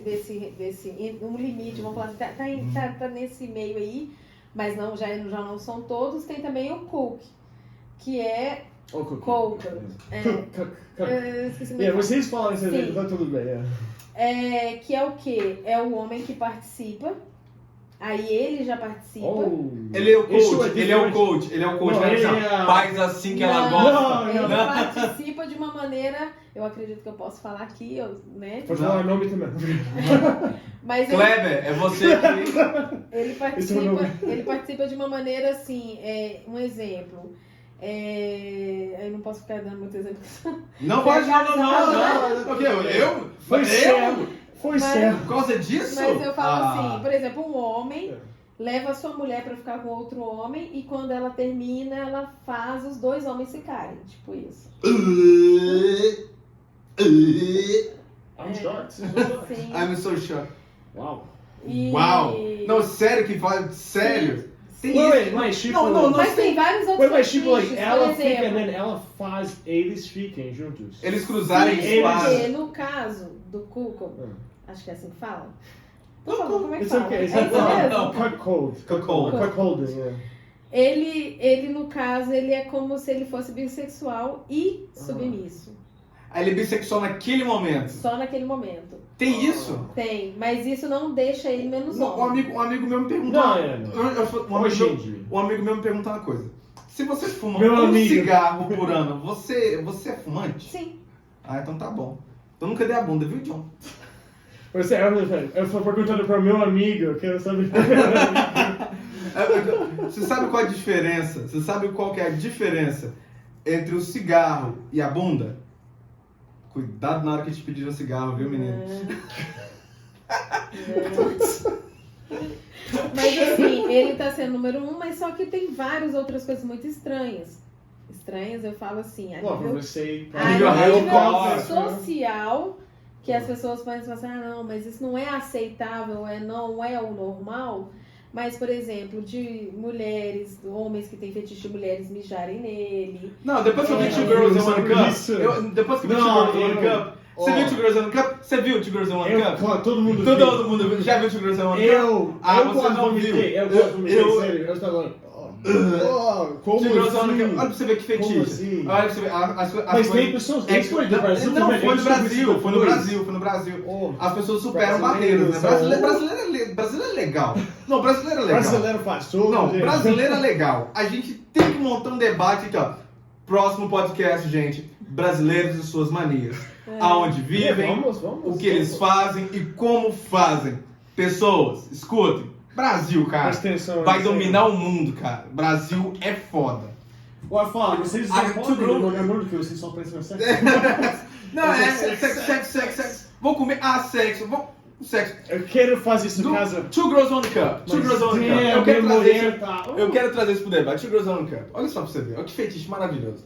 um limite, vamos falar assim, tá nesse meio aí, mas já não são todos, tem também o cook, que é cook. Esqueci o nome. Vocês falam isso aí, tá tudo bem. Que é o quê? É o homem que participa. Aí ele já participa. Ele é o coach, ele é o coach. Faz assim que ela gosta. Ele participa de uma maneira, eu acredito que eu posso falar aqui, né? Pode falar nome também. Mas Kleber, é você que... Ele participa de uma maneira assim, um exemplo. Eu não posso ficar dando muito exemplo. Não pode, não. Porque Foi certo. Foi certo. Por causa disso? Mas eu falo assim, por exemplo, um homem leva a sua mulher pra ficar com outro homem e quando ela termina, ela faz os dois homens ficarem. Tipo isso. I'm shocked. Sim. I'm so shocked. Uau. Uau. Não, sério que vai... Sério? Tem mas tipo... Mas tem vários outros mas tipo, fetiches, ela por fica, exemplo. ela faz eles fiquem juntos. Eles cruzarem espaço. Porque no caso do Cuco, acho que é assim que fala. Como é que fala? Okay. É isso mesmo? Cuckolding, Ele, no caso, ele é como se ele fosse bissexual e submisso. Aí ele é bissexual naquele momento. Só naquele momento. Tem isso? Tem, mas isso não deixa ele menos homem. Um amigo meu me perguntou. Um amigo meu me perguntou uma coisa. Se você fuma cigarro por ano, você é fumante? Sim. Então tá bom. Então nunca dei a bunda, viu, John? Eu estou perguntando para o meu amigo, eu quero saber. Você sabe qual é a diferença? Você sabe qual que é a diferença entre o cigarro e a bunda? Cuidado na hora que te pedir um cigarro, viu, menino? Mas assim, ele tá sendo número 1, mas só que tem várias outras coisas muito estranhas. Estranhas, eu falo assim, a nível social, que as pessoas pensam assim, não, mas isso não é aceitável, não é o normal. Mas, por exemplo, de mulheres, homens que têm fetiche de mulheres mijarem nele. Não, depois que eu vi Two Girls in One Cup, depois que eu vi Two Girls in One Cup, você viu Two Girls in One Cup? Você viu Two Girls in One Cup? Claro, todo mundo viu. Já viu Two Girls in One Cup? Eu você não viu. Eu sério, eu estava... Como assim? Olha pra você ver que fetiche. Olha pra você ver. Mas tem pessoas... Não, foi no Brasil. As pessoas superam barreiras, né? Brasileiro é legal. Não, brasileiro é legal. Brasileiro faz tudo. Não, brasileiro é legal. A gente tem que montar um debate aqui, ó. Próximo podcast, gente. Brasileiros e suas manias. Aonde vivem, o que eles fazem e como fazem. Pessoas, escutem. Brasil, cara, vai dominar o mundo, cara. Brasil é foda. Ué, fala, vocês só podem jogar muito que vocês só pensam em sexo. Não, sexo. Vou comer, sexo. Sexo. Eu quero fazer isso em casa. Two Girls One Cup. Eu quero trazer isso pro debate. Two Girls One Cup. Olha só pra você ver. Olha que fetiche maravilhoso.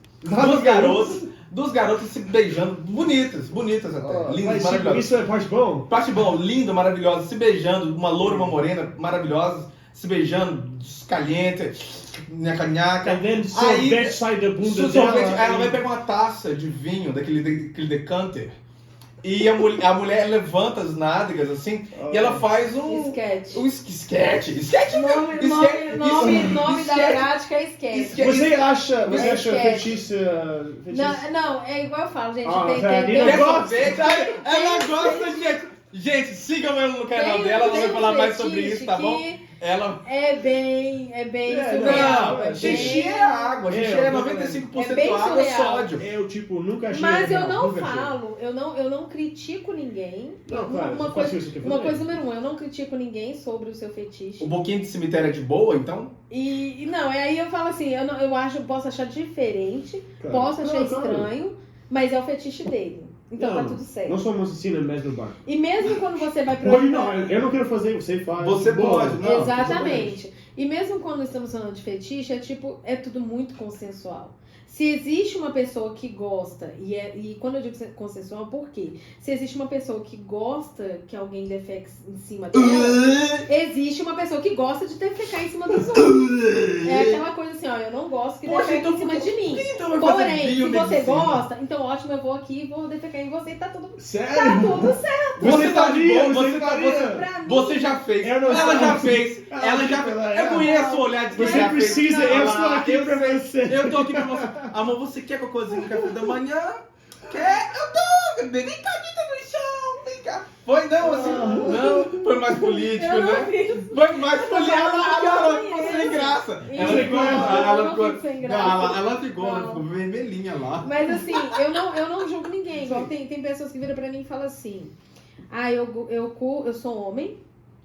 Duas garotas se beijando, bonitas até, lindas, maravilhosas. Isso é parte bom? Parte bom, lindo, maravilhosa, se beijando, uma loura, uma morena, maravilhosa, se beijando, caliente, nhaca-nhaca. Aí sai da bunda dela. Ela vai pegar uma taça de vinho, daquele decanter, e a mulher levanta as nádegas assim, e ela faz Sketch. Sketch Nome da prática é sketch. Você acha fetiche? Não, é igual eu falo, gente. Ela gosta de... Gente, sigam ela no canal dela, ela vai falar mais sobre isso, tá bom? É bem surreal. Não, é xixi bem... é água, xixi é 95% É bem água, surreal. sódio. Eu, tipo, nunca achei. Mas eu não nunca achei. falo, eu não critico ninguém. Não, claro, uma você faz o que você quer uma fazer. coisa número 1, eu não critico ninguém sobre o seu fetiche. O boquinho de cemitério é de boa, então? E não, aí eu falo assim, posso achar diferente, Claro. posso achar Não, claro. estranho, mas é o fetiche dele. Então tá Não, tudo certo. Nós somos assim no mesmo barco. E mesmo quando você vai pro Hoje não, eu não quero fazer, você faz. Você Boa. pode, não. Exatamente. E mesmo quando estamos falando de fetiche, é tudo muito consensual. Se existe uma pessoa que gosta, e quando eu digo consensual, por quê? Se existe uma pessoa que gosta que alguém defeque em cima dela, existe uma pessoa que gosta de defecar em cima dos outros. É aquela coisa assim, ó, eu não gosto que Poxa, defeque então em cima de mim. Então vai fazer Porém, se você biomedicina. gosta, então ótimo, eu vou aqui e vou defecar em você e tá tudo Sério? certo. Você tá de faria, boa, você você tá. faria. Pra mim, Você já fez. Eu não Ela sei. já fez. Ah, Ela já tipo, fez. ela- Eu conheço o olhar de quem Você já fez. precisa, Não, eu estou aqui eu pra sei. você. Eu tô aqui pra você. Amor, você quer que eu cozinhe no café da manhã? Quer? Eu tô. Deitadita no chão. Vem cá. Foi não, assim. Não, foi mais político, eu não né? fiz. Foi mais político. Ela ficou conheço. sem graça. Ela Isso, ficou. eu Ela não ficou. fico sem Não, graça. ela ficou. Ela Não. ficou vermelhinha lá. Mas assim, eu não julgo ninguém. Igual tem pessoas que viram pra mim e falam assim: ah, eu sou homem,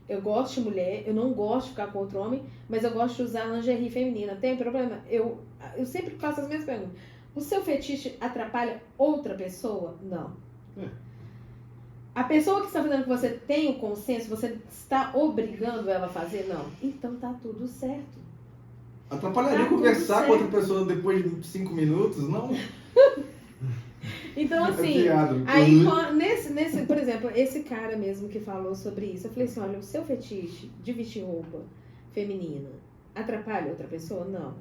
eu gosto de mulher, eu não gosto de ficar com outro homem, mas eu gosto de usar lingerie feminina. Tem problema? Eu sempre faço as mesmas perguntas. O seu fetiche atrapalha outra pessoa? Não. A pessoa que está fazendo com você tem o consenso? Você está obrigando ela a fazer? Não. Então tá tudo certo. Atrapalharia Tá tudo conversar com outra certo. pessoa depois de 5 minutos, não? Então, É assim, piada. aí nesse, por exemplo, esse cara mesmo que falou sobre isso, eu falei assim, olha, o seu fetiche de vestir roupa feminina atrapalha outra pessoa? Não.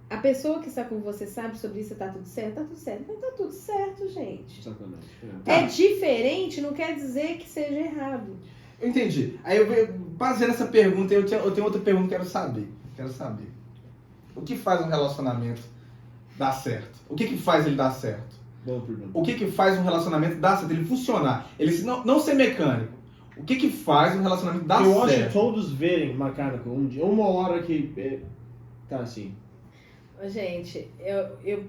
A pessoa que está com você sabe sobre isso, tá tudo certo? Tá tudo certo. Então tá tudo certo, gente. Exatamente. É diferente, não quer dizer que seja errado. Eu entendi. Aí eu baseando essa pergunta, eu tenho outra pergunta que eu quero saber. O que faz um relacionamento dar certo? O que faz ele dar certo? Boa pergunta. O que faz um relacionamento dar certo? Ele funcionar? Ele não ser mecânico. O que faz um relacionamento dar Eu acho que certo? todos verem marcado com um dia, uma hora que tá assim. Gente,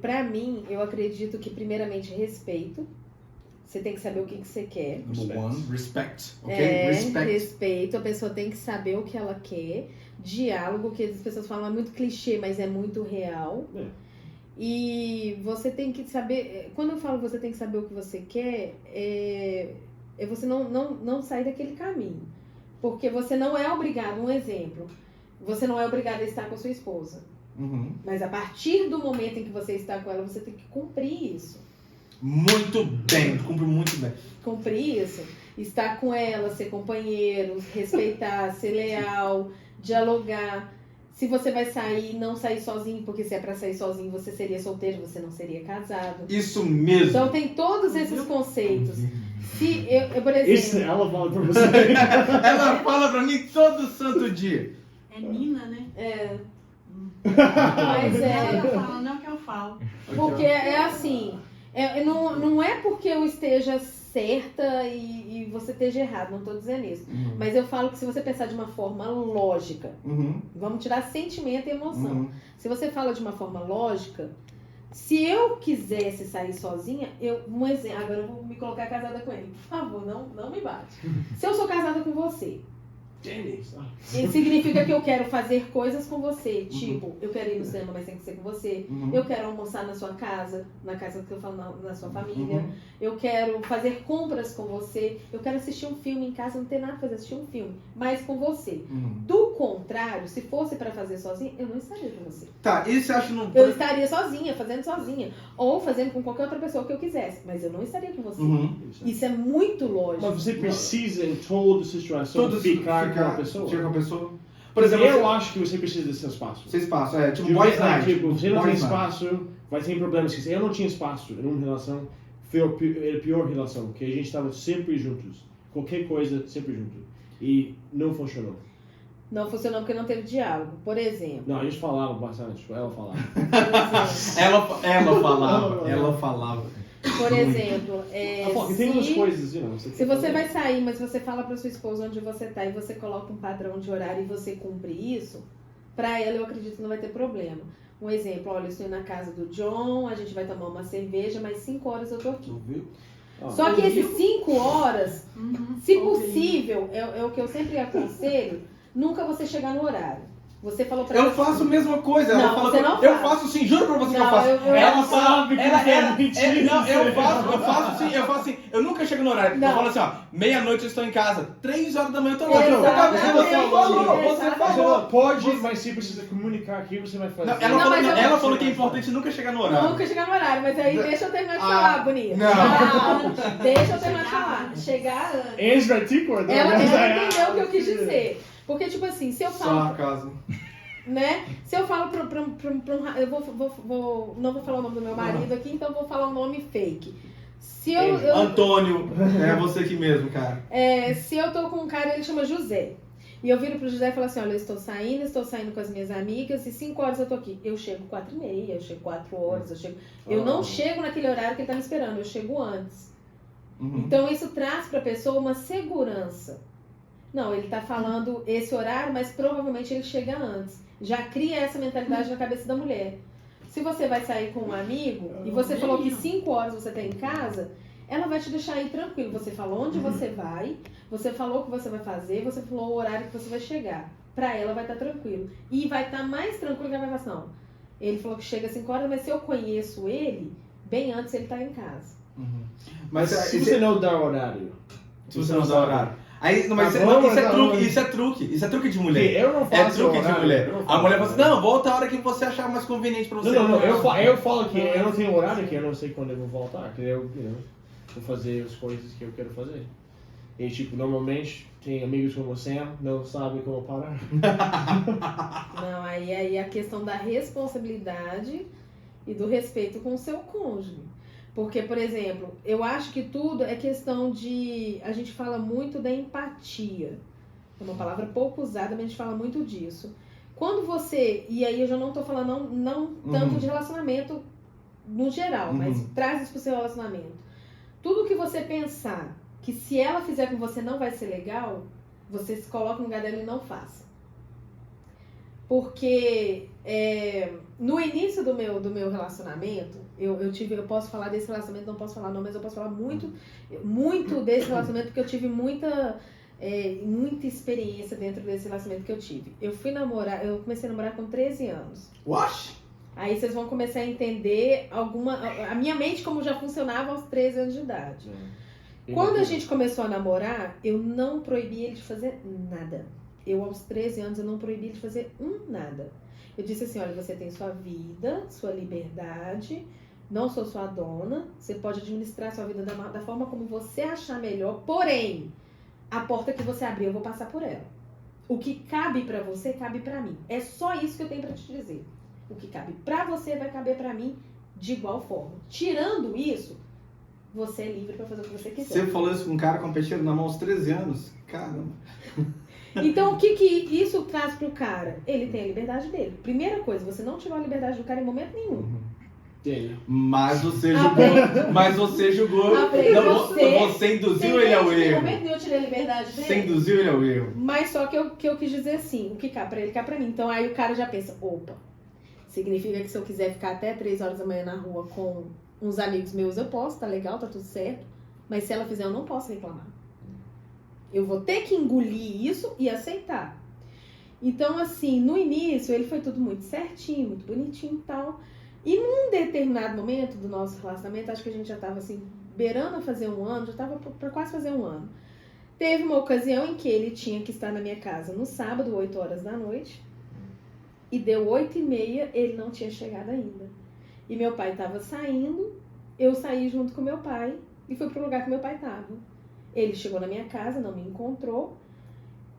pra mim, eu acredito que primeiramente respeito. Você tem que saber o que você quer. Number one, respect. Ok? Respeito. Respect. A pessoa tem que saber o que ela quer. Diálogo, que as pessoas falam é muito clichê, mas é muito real. É. E você tem que saber. Quando eu falo você tem que saber o que você quer, é você não sair daquele caminho. Porque você não é obrigado, um exemplo, você não é obrigado a estar com a sua esposa. Uhum. Mas a partir do momento em que você está com ela, você tem que cumprir isso. Muito bem, cumpre muito bem. Cumprir isso. Estar com ela, ser companheiro, respeitar, ser leal, dialogar. Se você vai sair, não sair sozinho, porque se é pra sair sozinho, você seria solteiro, você não seria casado. Isso mesmo. Então tem todos esses conceitos. Se eu por exemplo... Isso ela fala pra você. Ela fala pra mim todo santo dia. É Nina, né? Mas Ela fala, não é o que eu falo. porque é assim, não é porque eu esteja certa e você esteja errado, não estou dizendo isso. Mas eu falo que se você pensar de uma forma lógica, Uhum. vamos tirar sentimento e emoção. Uhum. Se você fala de uma forma lógica, se eu quisesse sair sozinha, um exemplo, agora eu vou me colocar casada com ele. Por favor, não me bate. Se eu sou casada com você, Dennis. isso significa que eu quero fazer coisas com você. Tipo, eu quero ir no cinema, mas tem que ser com você. Uhum. Eu quero almoçar na sua casa, na casa que eu falo na sua família. Uhum. Eu quero fazer compras com você. Eu quero assistir um filme em casa, não tem nada pra fazer, assistir um filme, mas com você. Uhum. Do contrário, se fosse pra fazer sozinha, eu não estaria com você. Tá, e você acha não. Eu estaria sozinha, fazendo sozinha. Ou fazendo com qualquer outra pessoa que eu quisesse. Mas eu não estaria com você. Uhum. Isso é muito lógico. Mas você precisa, em toda situação, ficar com a pessoa. Ficar com a pessoa. Por exemplo, eu acho que você precisa desse espaço. Seu espaço, tipo De boys verdade, night. tipo, você não tem Boys night. espaço, vai ter problemas. Eu não tinha espaço em uma relação, foi a pior relação, porque a gente estava sempre juntos. Qualquer coisa, sempre junto. E não funcionou. Não funcionou porque não teve diálogo. Por exemplo. Não, a gente falava bastante, ela falava. Por exemplo. Ela falava. Por exemplo, Tem umas coisas, não. se você vai sair, mas você fala pra sua esposa onde você tá e você coloca um padrão de horário e você cumpre isso, pra ela eu acredito que não vai ter problema. Um exemplo, olha, eu estou na casa do John, a gente vai tomar uma cerveja, mas 5 horas eu tô aqui. Ouviu? Só que esses 5 horas, se Ok. possível, é o que eu sempre aconselho, nunca você chegar no horário. Você falou pra Eu ela... faço a mesma coisa. Ela Não, fala você que- não eu faz. faço sim, juro pra você que eu Não, faço. eu Ela sabe que você é mentira. Não, eu faço sim, eu nunca chego no horário. Não. Eu falo assim, ó, meia-noite eu estou em casa, 3 horas da manhã eu tô lá. Exatamente. Você falou. Pode, mas se precisa comunicar aqui, você vai fazer. Não, Não, mas eu- ela falou que é importante nunca chegar no horário. Nunca chegar no horário, mas aí deixa eu terminar de Ah, falar, bonito. não. Deixa eu terminar de falar. Chegar antes. Eles vai te acordar. Ela entendeu o que eu quis dizer. Porque, tipo assim, se eu falo, Sarcasmo. né? Se eu falo pra um... Eu não vou falar o nome do meu marido aqui, então eu vou falar um nome fake. Se eu Antônio, é você aqui mesmo, cara. se eu tô com um cara, ele chama José. E eu viro pro José e falo assim, olha, eu estou saindo com as minhas amigas e 5 horas eu tô aqui. Eu chego 4h30, eu chego 4 horas, eu chego... Eu não chego naquele horário que ele tá me esperando, eu chego antes. Uhum. Então isso traz pra pessoa uma segurança. Não, ele tá falando esse horário, mas provavelmente ele chega antes. Já cria essa mentalidade na cabeça da mulher. Se você vai sair com um amigo e você falou que 5 horas você tá em casa, ela vai te deixar aí tranquilo. Você falou onde você vai, você falou o que você vai fazer, você falou o horário que você vai chegar. Pra ela vai estar tranquilo. E vai estar mais tranquilo que ela vai falar assim, não. Ele falou que chega às 5 horas, mas se eu conheço ele, bem antes ele tá em casa. Uhum. Mas se você não dá horário. Se você não dá horário. Aí, mas Tá bom, isso é tá truque, bom. isso é truque de mulher. Eu não É faço truque de horário, mulher. eu não A faço mulher fala assim, horário. não, volta a hora que você achar mais conveniente pra você. Não, eu falo que eu não tenho horário, que eu não sei quando eu vou voltar, que eu vou fazer as coisas que eu quero fazer. E tipo, normalmente tem amigos como você, não sabem como parar. Não, aí a questão da responsabilidade e do respeito com o seu cônjuge. Porque, por exemplo, eu acho que tudo é questão de... A gente fala muito da empatia. É uma palavra pouco usada, mas a gente fala muito disso. Quando você... E aí eu já não tô falando não tanto de relacionamento no geral, mas traz isso pro seu relacionamento. Tudo que você pensar que se ela fizer com você não vai ser legal, você se coloca no lugar dela e não faça. Porque no início do meu relacionamento, eu posso falar desse relacionamento, não posso falar não, mas eu posso falar muito desse relacionamento, porque eu tive muita experiência dentro desse relacionamento que eu tive. Eu comecei a namorar com 13 anos. What? Aí vocês vão começar a entender a minha mente como já funcionava aos 13 anos de idade. Quando a gente começou a namorar, eu não proibi ele de fazer nada. Eu, aos 13 anos, eu não proibi ele de fazer nada. Eu disse assim, olha, você tem sua vida, sua liberdade, não sou sua dona, você pode administrar sua vida da forma como você achar melhor, porém, a porta que você abrir, eu vou passar por ela. O que cabe pra você, cabe pra mim. É só isso que eu tenho pra te dizer. O que cabe pra você, vai caber pra mim de igual forma. Tirando isso, você é livre pra fazer o que você quiser. Você falou isso com um cara com peixeiro na mão aos 13 anos? Caramba. Então, o que isso traz pro cara? Ele tem a liberdade dele. Primeira coisa, você não tirou a liberdade do cara em momento nenhum. Dele. Mas você jogou. Mas você jogou. Não, você induziu ele ao Em erro. momento nenhum eu tirei a liberdade dele. Você induziu ele ao erro. Mas só que eu quis dizer assim, o que cá pra ele, cá pra mim. Então aí o cara já pensa, opa, significa que se eu quiser ficar até 3 horas da manhã na rua com uns amigos meus, eu posso, tá legal, tá tudo certo. Mas se ela fizer, eu não posso reclamar. Eu vou ter que engolir isso e aceitar. Então, assim, no início, ele foi tudo muito certinho, muito bonitinho e tal. E num determinado momento do nosso relacionamento, acho que a gente já tava, assim, beirando a fazer 1 ano, já tava pra quase fazer 1 ano. Teve uma ocasião em que ele tinha que estar na minha casa no sábado, 8 horas da noite. E deu 8h30, ele não tinha chegado ainda. E meu pai tava saindo, eu saí junto com meu pai e fui pro lugar que meu pai tava. Ele chegou na minha casa, não me encontrou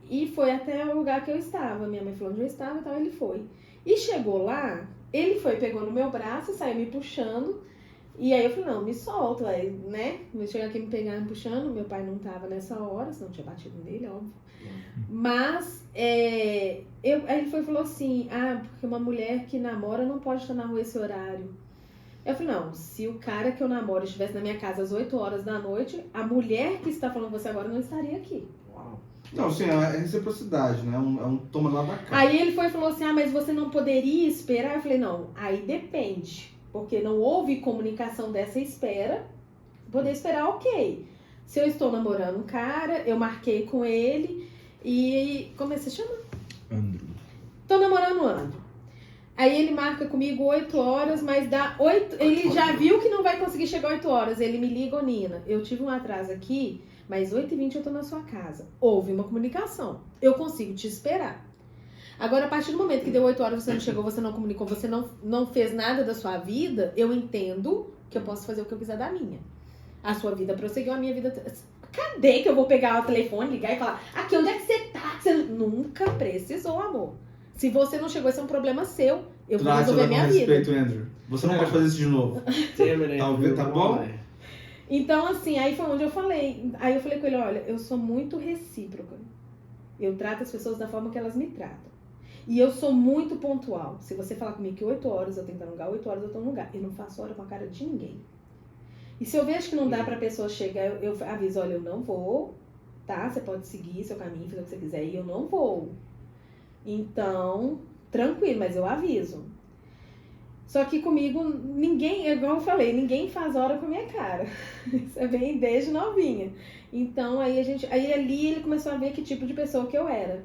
e foi até o lugar que eu estava. Minha mãe falou onde eu estava e tal, ele foi. E chegou lá, ele foi, pegou no meu braço, saiu me puxando. E aí eu falei, não, me solta, aí, né? Me chega aqui me pegar me puxando, meu pai não tava nessa hora, senão tinha batido nele, óbvio. Mas, aí ele foi e falou assim, porque uma mulher que namora não pode estar na rua esse horário. Eu falei, não, se o cara que eu namoro estivesse na minha casa às 8 horas da noite, a mulher que está falando com você agora não estaria aqui. Uau. Não, sim, é reciprocidade, né? É um toma lá da cara. Aí ele foi e falou assim, mas você não poderia esperar? Eu falei, não, aí depende. Porque não houve comunicação dessa espera. Poder esperar, ok. Se eu estou namorando um cara, eu marquei com ele e... Como é que você chama? Andrew. Tô namorando o Andrew. Aí ele marca comigo 8 horas, mas dá 8... Ele já viu que não vai conseguir chegar 8 horas. Ele me liga, ô Nina, eu tive um atraso aqui, mas 8h20 eu tô na sua casa. Houve uma comunicação. Eu consigo te esperar. Agora, a partir do momento que deu 8 horas, você não chegou, você não comunicou, você não fez nada da sua vida, eu entendo que eu posso fazer o que eu quiser da minha. A sua vida prosseguiu, a minha vida... Cadê que eu vou pegar o telefone, ligar e falar, aqui, onde é que você tá? Você nunca precisou, amor. Se você não chegou, esse é um problema seu. Eu vou resolver minha vida. Respeito, Andrew. Você não pode fazer isso de novo. Talvez, tá bom? Então, assim, aí foi onde eu falei. Aí eu falei com ele, olha, eu sou muito recíproca. Eu trato as pessoas da forma que elas me tratam. E eu sou muito pontual. Se você falar comigo que 8 horas eu tenho que estar no lugar, 8 horas eu tô no lugar. Eu não faço hora com a cara de ninguém. E se eu vejo que não dá pra pessoa chegar, eu aviso, olha, eu não vou, tá? Você pode seguir seu caminho, fazer o que você quiser, e eu não vou. Então, tranquilo, mas eu aviso. Só que comigo, ninguém, igual eu falei, ninguém faz hora com a minha cara. Isso é bem desde novinha. Então, aí ali ele começou a ver que tipo de pessoa que eu era.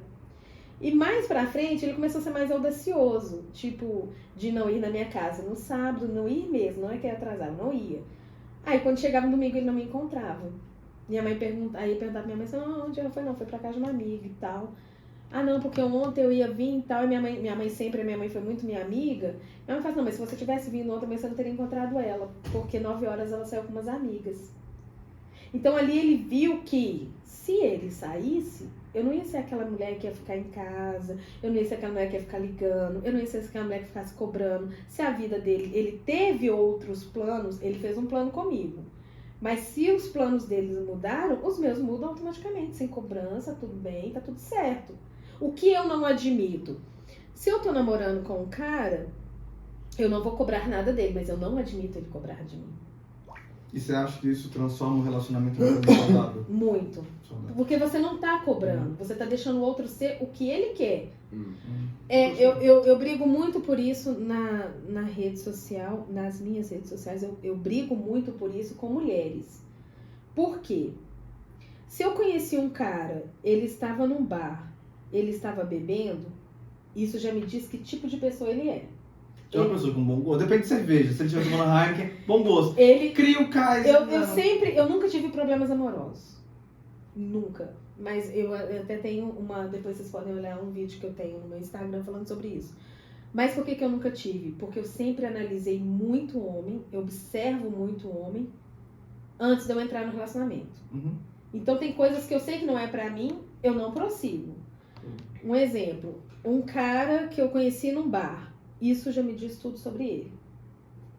E mais pra frente, ele começou a ser mais audacioso. Tipo, de não ir na minha casa no sábado, não ir mesmo, não é que ia atrasar, não ia. Aí, quando chegava no domingo, ele não me encontrava. Minha mãe perguntava pra minha mãe, onde ela foi? Não, foi pra casa de uma amiga e tal. Ah, não, porque ontem eu ia vir e tal, e minha mãe foi muito minha amiga. Minha mãe fala, não, mas se você tivesse vindo ontem, você não teria encontrado ela, porque 9 horas ela saiu com umas amigas. Então ali ele viu que, se ele saísse, eu não ia ser aquela mulher que ia ficar em casa, eu não ia ser aquela mulher que ia ficar ligando, eu não ia ser aquela mulher que ficasse cobrando. Se a vida dele, ele teve outros planos, ele fez um plano comigo. Mas se os planos deles mudaram, os meus mudam automaticamente, sem cobrança, tudo bem, tá tudo certo. O que eu não admito? Se eu tô namorando com um cara, eu não vou cobrar nada dele, mas eu não admito ele cobrar de mim. E você acha que isso transforma um relacionamento em um saudável? Muito. Porque você não tá cobrando, você tá deixando o outro ser o que ele quer. Eu brigo muito por isso na rede social, nas minhas redes sociais, eu brigo muito por isso com mulheres. Por quê? Se eu conheci um cara, ele estava num bar, ele estava bebendo, isso já me diz que tipo de pessoa ele é. É uma pessoa com bom gosto. Depende de cerveja. Se ele estiver tomando Heineken, bom gosto. Ele Cria o cais. eu nunca tive problemas amorosos. Nunca. Mas eu até tenho depois vocês podem olhar um vídeo que eu tenho no meu Instagram falando sobre isso. Mas por que eu nunca tive? Porque eu sempre analisei muito homem, eu observo muito homem antes de eu entrar no relacionamento. Uhum. Então tem coisas que eu sei que não é pra mim, eu não prossigo. Um exemplo, um cara que eu conheci num bar, isso já me diz tudo sobre ele.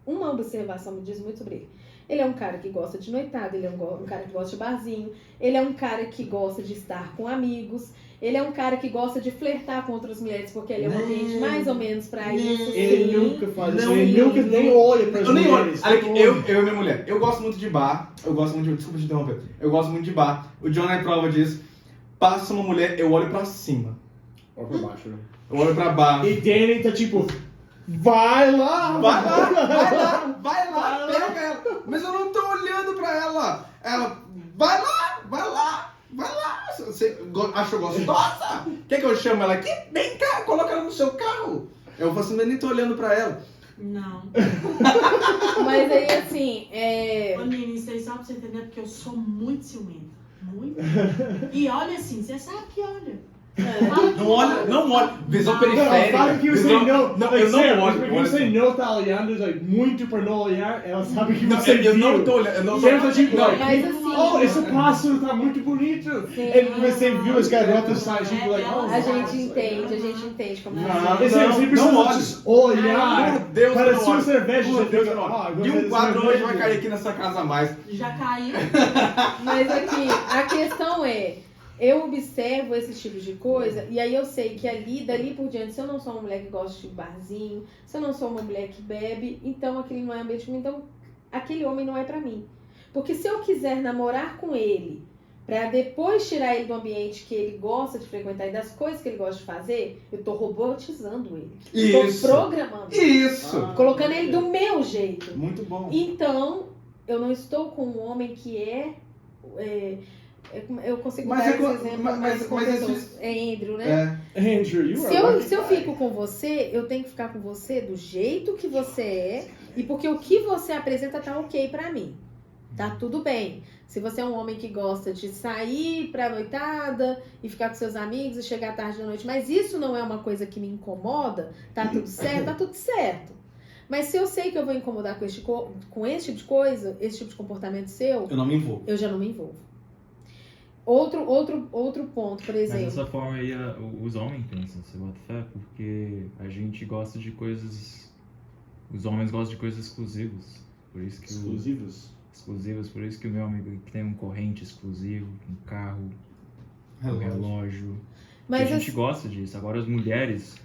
Uma observação me diz muito sobre ele. Ele é um cara que gosta de noitada, ele é um cara que gosta de barzinho, ele é um cara que gosta de estar com amigos, ele é um cara que gosta de flertar com outras mulheres, porque ele é um ambiente mais ou menos pra isso. Ele sim. nunca faz isso, Não, ele nunca nem olha pras Eu nem olho. mulheres. Olha aqui, eu e minha mulher. Eu gosto muito de bar. Desculpa te interromper. Eu gosto muito de bar. O John é prova disso. Passa uma mulher, eu olho pra cima. Olha pra baixo, né? Eu olho pra baixo. E Danny tá tipo, vai lá! Vai lá, pega ela. Mas eu não tô olhando pra ela. Ela, vai lá. Você achou gostosa? Quer que eu chame ela aqui? Vem cá, coloca ela no seu carro. Eu falo assim, mas nem tô olhando pra ela. Não. Mas aí assim, Ô, Nini, isso aí só pra você entender, porque eu sou muito ciumenta. Muito. E olha assim, você sabe que olha. Fala que Não olha. Visão Não. periférica. Sabe que você Visão- não... Não, eu não sério, olho. porque olho você assim. não tá olhando, like, muito pra não olhar, ela sabe que Não, você eu não viu. tô olhando. Eu não E ela tá tipo, não. like, Mas assim, oh, esse pássaro tá muito bonito. E você viu as garotas saírem, tipo, like, oh, a gente entende como Não. Você precisa não olhe. olhar Meu Deus, para não sua olhe. cerveja. Meu Você Deus, fica, não olhe. ah, E gostei um dessa quadro hoje cerveja. vai cair aqui nessa casa a mais. Já caiu. Mas aqui, a questão é, eu observo esse tipo de coisa e aí eu sei que dali por diante, se eu não sou uma mulher que gosta de barzinho, se eu não sou uma mulher que bebe, então aquele não é ambiente pra mim, então aquele homem não é pra mim. Porque se eu quiser namorar com ele, pra depois tirar ele do ambiente que ele gosta de frequentar e das coisas que ele gosta de fazer, eu tô robotizando ele. Isso. Tô programando. Isso. Colocando ele do meu jeito. Muito bom. Então, eu não estou com um homem que eu consigo Mas dar é co- esse exemplo, mas com esse- pessoas. É Andrew, né? Andrew, you Se are eu, lucky se eu guy. fico com você, eu tenho que ficar com você do jeito que você é e porque o que você apresenta tá ok pra mim. Tá tudo bem. Se você é um homem que gosta de sair pra noitada e ficar com seus amigos e chegar tarde da noite, mas isso não é uma coisa que me incomoda, tá tudo certo? Tá tudo certo. Mas se eu sei que eu vou incomodar com esse tipo de coisa, esse tipo de comportamento seu, Eu não me envolvo. eu já não me envolvo. Outro ponto, por Mas exemplo. dessa forma aí, os homens pensam, você bota fé, porque a gente gosta de coisas... Os homens gostam de coisas exclusivas. Por isso que Exclusivos. por isso que o meu amigo tem um corrente exclusivo, um carro, um relógio. Mas A gente gosta disso. Agora as mulheres,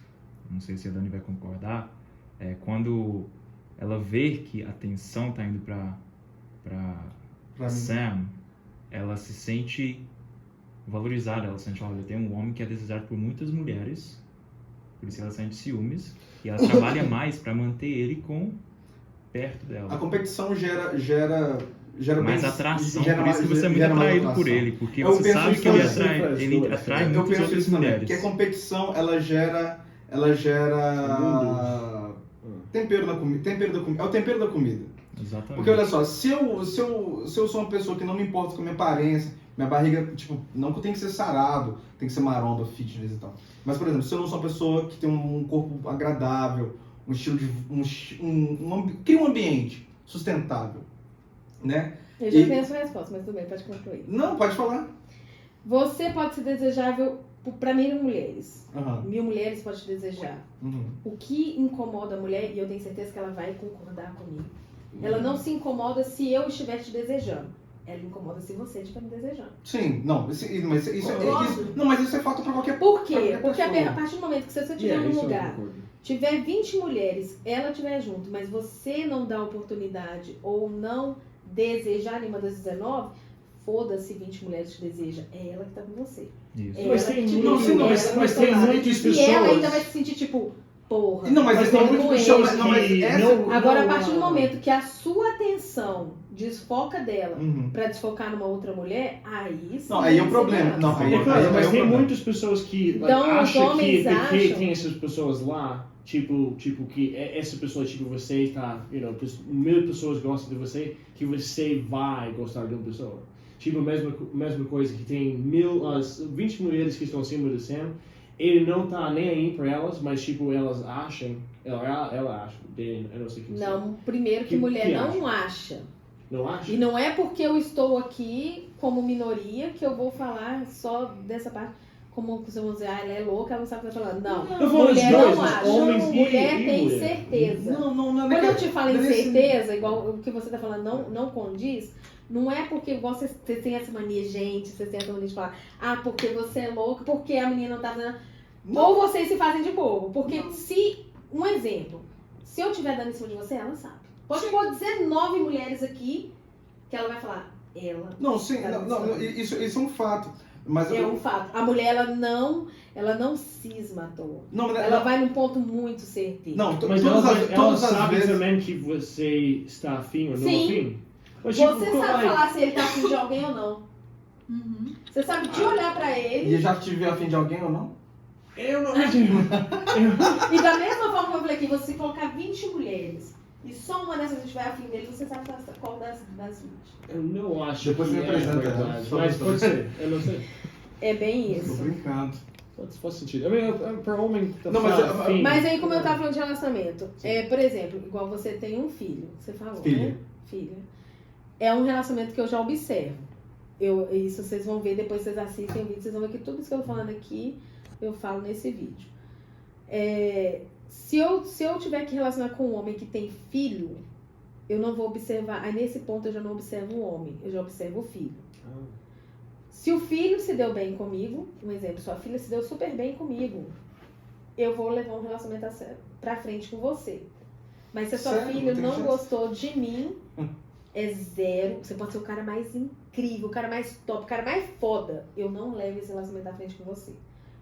não sei se a Dani vai concordar, quando ela vê que a atenção tá indo pra Pra mim. Sam, ela se sente valorizada, ela sente, olha, tem um homem que é desejado por muitas mulheres, por isso que ela sente ciúmes, e ela trabalha mais pra manter ele perto A dela. competição gera Mais bem- atração, gera por isso que mais- você é muito gera mais atraído por atração. ele, porque Eu você penso sabe isso que ele também. atrai Eu muitas penso outras isso também, mulheres. porque a competição ela gera tempero da comida. É o tempero da comida. Exatamente. Porque olha só, se eu sou uma pessoa que não me importa com a minha aparência, minha barriga, tipo, não que eu tenho que ser sarado, tem que ser maromba, fitness e tal. Mas, por exemplo, se eu não sou uma pessoa que tem um corpo agradável, um estilo de. Cria um ambiente sustentável, né? Eu já E- tenho a sua resposta, mas tudo bem, pode concluir. Não, pode falar. Você pode ser desejável para 1000 mulheres. Aham. 1000 mulheres pode te desejar. Uhum. O que incomoda a mulher, e eu tenho certeza que ela vai concordar comigo, ela não se incomoda se eu estiver te desejando. Ela incomoda se você estiver me desejando. Sim, não, mas Concordo. não, mas isso é fato pra qualquer Por quê? qualquer Porque pessoa. a partir do momento que você estiver Yeah, num isso eu lugar, concordo. tiver 20 mulheres, ela estiver junto, mas você não dá oportunidade ou não desejar nenhuma das 19, foda-se 20 mulheres te desejam. É ela que tá com você. Isso. É Mas ela tem que te muito- deseja, não, é mas- ela que mas vai tem tomar. muitas E ela pessoas- ainda vai se sentir tipo, porra. Não, mas Mas tem tem muitas muitas pessoas pessoas não, mas que essa- não... Agora, a não, partir do momento que a sua atenção desfoca dela Uhum. pra desfocar numa outra mulher, aí sim. Não, aí é o você problema. vai. Não, aí- É claro, mas é o tem problema. muitas pessoas que Então, os acham que homens porque acham- tem essas pessoas lá, tipo que essa pessoa, tipo, você está, 1000 pessoas gostam de você, que você vai gostar de uma pessoa. Tipo, mesma coisa que tem 20 mulheres que estão acima do Sam, ele não tá nem aí pra elas, mas tipo, elas acham, ela acha, eu não sei o que você. Não, primeiro que Que mulher que não acha. Não acha? E não é porque eu estou aqui como minoria que eu vou falar só dessa parte. Como costumam dizer, ela é louca, ela não sabe o que tá falando. Não, Eu tô falando mulher dos dois, não mas acha. homens Mulher e tem mulher. certeza. Não, Quando eu te falo em deve ser- certeza, igual o que você tá falando não condiz, não é porque vocês têm essa mania, gente, vocês têm essa mania de falar, porque você é louca, porque a menina não tá fazendo. Ou vocês se fazem de bobo. Porque um exemplo, se eu estiver dando em cima de você, ela sabe. Pode pôr 19 mulheres aqui que ela vai falar, ela. Não, sim, Tá não, isso é um fato. Mas É um fato. A mulher, ela não cisma à toa. não, mas Ela vai num ponto muito certeiro. não, Mas ela todas as sabe vezes. também que você está afim ou não Sim. afim. Mas, tipo, Você como sabe é- falar se ele tá afim de alguém ou não. Uhum. Você sabe de olhar pra ele. E já tive afim de alguém ou não? Eu não E da mesma forma que eu falei aqui, você colocar 20 mulheres e só uma dessas estiver afim dele, você sabe qual das 20. Eu não acho Depois que você me é apresenta, verdade, né? mas pode ser, eu não sei. É bem Tô isso. brincando. Faz sentido. Para homem tá Não, mas fala, eu- afim. Mas aí, como eu tava falando de relacionamento, por exemplo, igual você tem um filho, você falou, Filha. né? Filha. É um relacionamento que eu já observo. Isso vocês vão ver, depois vocês assistem o vídeo, vocês vão ver que tudo isso que eu tô falando aqui, eu falo nesse vídeo. Se eu tiver que relacionar com um homem que tem filho, eu não vou observar. Aí nesse ponto eu já não observo o homem, eu já observo o filho. Se o filho se deu bem comigo, um exemplo, sua filha se deu super bem comigo, eu vou levar um relacionamento pra frente com você. Mas se a sua Sério? filha Não tem não chance? gostou de mim, é zero. Você pode ser o cara mais incrível, o cara mais top, o cara mais foda. Eu não levo esse relacionamento à frente com você.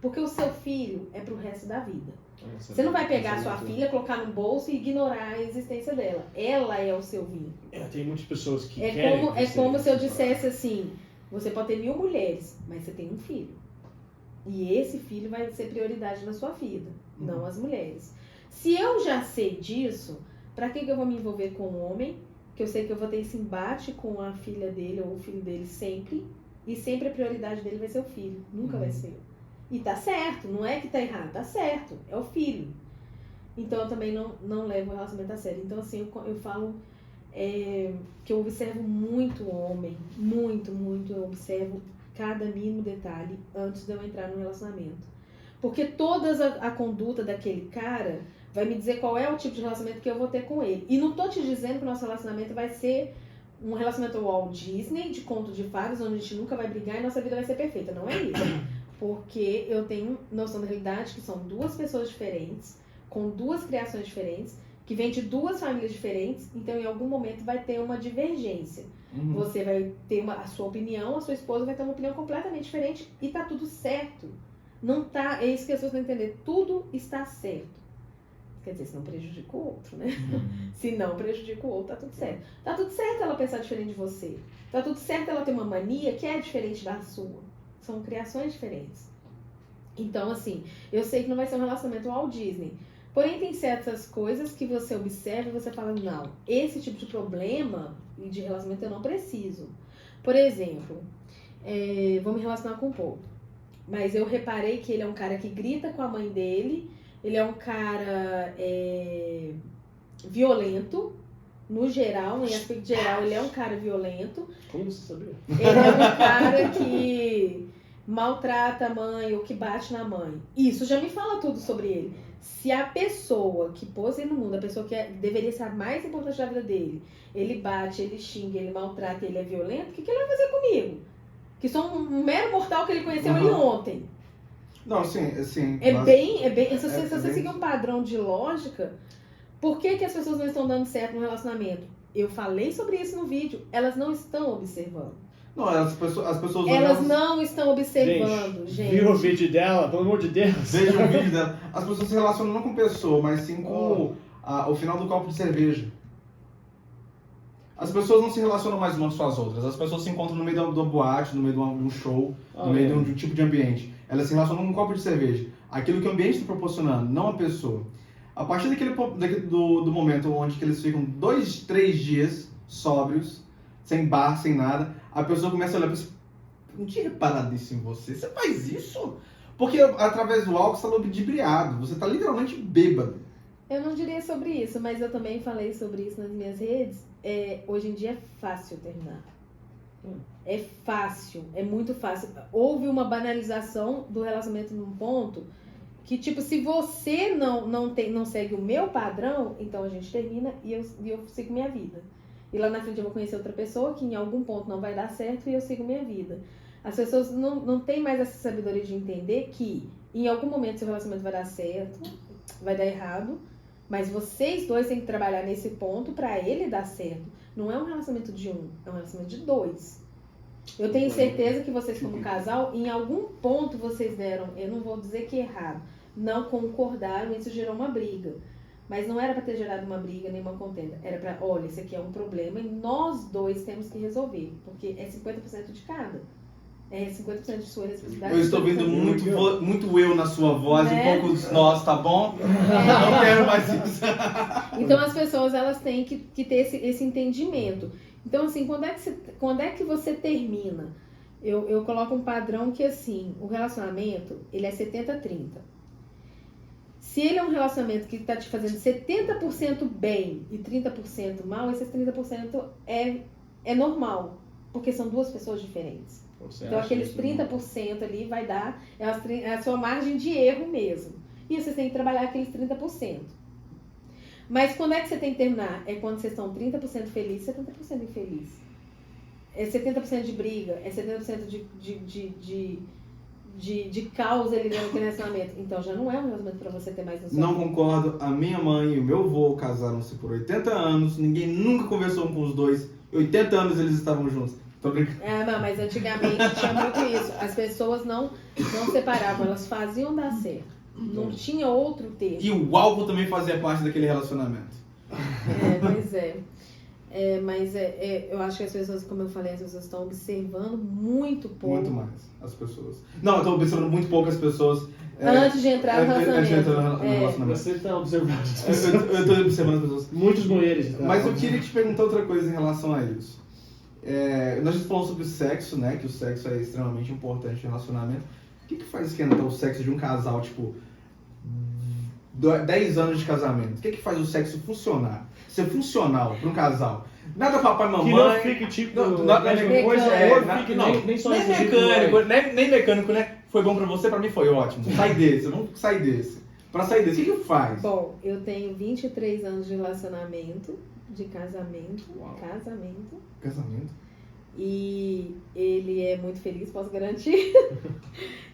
Porque o seu filho é pro resto da vida. Você não vai pegar a sua filha, colocar no bolso e ignorar a existência dela. Ela é o seu vínculo. Tem muitas pessoas que É querem... como se eu você dissesse assim, você pode ter 1000 mulheres, mas você tem um filho. E esse filho vai ser prioridade na sua vida, não as mulheres. Se eu já sei disso, pra que eu vou me envolver com um homem, que eu sei que eu vou ter esse embate com a filha dele ou o filho dele sempre, e sempre a prioridade dele vai ser o filho, nunca vai ser eu. E tá certo, não é que tá errado, tá certo, é o filho. Então eu também não levo o relacionamento a sério. Então assim, eu falo que eu observo muito o homem, muito, eu observo cada mínimo detalhe antes de eu entrar no relacionamento. Porque toda a conduta daquele cara vai me dizer qual é o tipo de relacionamento que eu vou ter com ele. E não tô te dizendo que o nosso relacionamento vai ser um relacionamento Walt Disney, de conto de fadas, onde a gente nunca vai brigar e nossa vida vai ser perfeita. Não é isso. Porque eu tenho noção da realidade que são duas pessoas diferentes, com duas criações diferentes, que vêm de duas famílias diferentes, então em algum momento vai ter uma divergência. Você vai ter a sua opinião, a sua esposa vai ter uma opinião completamente diferente e tá tudo certo. Não tá, é isso que as pessoas não entendem. Tudo está certo. Quer dizer, se não prejudica o outro, né? Se não prejudica o outro, tá tudo certo. Tá tudo certo ela pensar diferente de você. Tá tudo certo ela ter uma mania que é diferente da sua. São criações diferentes. Então, assim, eu sei que não vai ser um relacionamento Walt Disney. Porém, tem certas coisas que você observa e você fala, não, esse tipo de problema e de relacionamento eu não preciso. Por exemplo, vou me relacionar com o Paul. Mas eu reparei que ele é um cara que grita com a mãe dele, ele é um cara violento, no geral, em aspecto geral, ele é um cara violento. Como você sabia? Ele é um cara que maltrata a mãe ou que bate na mãe. Isso já me fala tudo sobre ele. Se a pessoa que pôs ele no mundo, a pessoa que deveria ser a mais importante da vida dele, ele bate, ele xinga, ele maltrata, ele é violento, o que ele vai fazer comigo? Que sou um mero mortal que ele conheceu ele ontem. Não, sim. Se você bem... seguir um padrão de lógica, por que as pessoas não estão dando certo no relacionamento? Eu falei sobre isso no vídeo, elas não estão observando. Não, as pessoas Elas não estão observando, gente. Viu o vídeo dela? Pelo amor de Deus. Vejam o vídeo dela. As pessoas se relacionam não com pessoa, mas sim com o final do copo de cerveja. As pessoas não se relacionam mais umas com as outras. As pessoas se encontram no meio de uma boate, no meio de um show, no meio de um tipo de ambiente. Elas se relacionam com um copo de cerveja. Aquilo que o ambiente está proporcionando, não a pessoa. A partir do momento onde que eles ficam 2, 3 dias sóbrios, sem bar, sem nada, a pessoa começa a olhar e pensa, não tinha reparado isso em você? Você faz isso? Porque através do álcool você está ludibriado, você está literalmente bêbado. Eu não diria sobre isso, mas eu também falei sobre isso nas minhas redes. Hoje em dia é fácil terminar. É fácil, é muito fácil. Houve uma banalização do relacionamento num ponto que, tipo, se você não segue o meu padrão, então a gente termina e eu sigo minha vida. E lá na frente eu vou conhecer outra pessoa que em algum ponto não vai dar certo e eu sigo minha vida. As pessoas não têm mais essa sabedoria de entender que em algum momento seu relacionamento vai dar certo, vai dar errado, mas vocês dois têm que trabalhar nesse ponto pra ele dar certo. Não é um relacionamento de um, é um relacionamento de dois. Eu tenho certeza que vocês como casal, em algum ponto vocês deram, eu não vou dizer que errado, não concordaram, isso gerou uma briga. Mas não era para ter gerado uma briga nem uma contenda. Era para, olha, esse aqui é um problema e nós dois temos que resolver. Porque é 50% de cada. É 50% de sua responsabilidade. Eu estou vendo muito eu na sua voz Né? e pouco nós, tá bom? Não quero mais isso. Então as pessoas elas têm que ter esse entendimento. Então assim, quando é que você termina? Eu coloco um padrão que assim, o relacionamento, ele é 70-30. Se ele é um relacionamento que está te fazendo 70% bem e 30% mal, esses 30% é normal, porque são duas pessoas diferentes. Então aqueles 30% ali vai dar a sua margem de erro mesmo. E vocês têm que trabalhar aqueles 30%. Mas quando é que você tem que terminar? É quando vocês estão 30% felizes e 70% infelizes. é 70% de briga, é 70% de causa ali no relacionamento. Então já não é um relacionamento pra você ter mais no seu Não vida. concordo. A minha mãe e o meu avô casaram-se por 80 anos. Ninguém nunca conversou um com os dois. 80 anos eles estavam juntos. Tô brincando. Não, mas antigamente tinha muito isso. As pessoas não separavam, elas faziam dar certo. Não tinha outro termo. E o álcool também fazia parte daquele relacionamento. Pois é. Mas eu acho que as pessoas, como eu falei, as pessoas estão observando muito pouco. Muito mais as pessoas. Não, eu tô observando muito poucas pessoas. Antes de entrar no Antes de relacionamento. entrar no relacionamento. Você tá observando as Eu pessoas. tô observando as pessoas. Muitas mulheres. Tá? Mas eu queria te perguntar outra coisa em relação a isso. Nós já falamos sobre o sexo, né? Que o sexo é extremamente importante no relacionamento. O que faz esquentar o sexo de um casal, tipo, 10 anos de casamento? O que faz o sexo funcionar? Ser funcional para um casal? Nada papai e mamãe. Que não fique tipo. mecânico. Nem só nem esse mecânico, nem mecânico, né? Foi bom pra você, pra mim foi ótimo. Sai desse, vamos sair desse. Pra sair desse, o que faz? Bom, eu tenho 23 anos de relacionamento, de casamento. Uau. Casamento. E ele é muito feliz, posso garantir.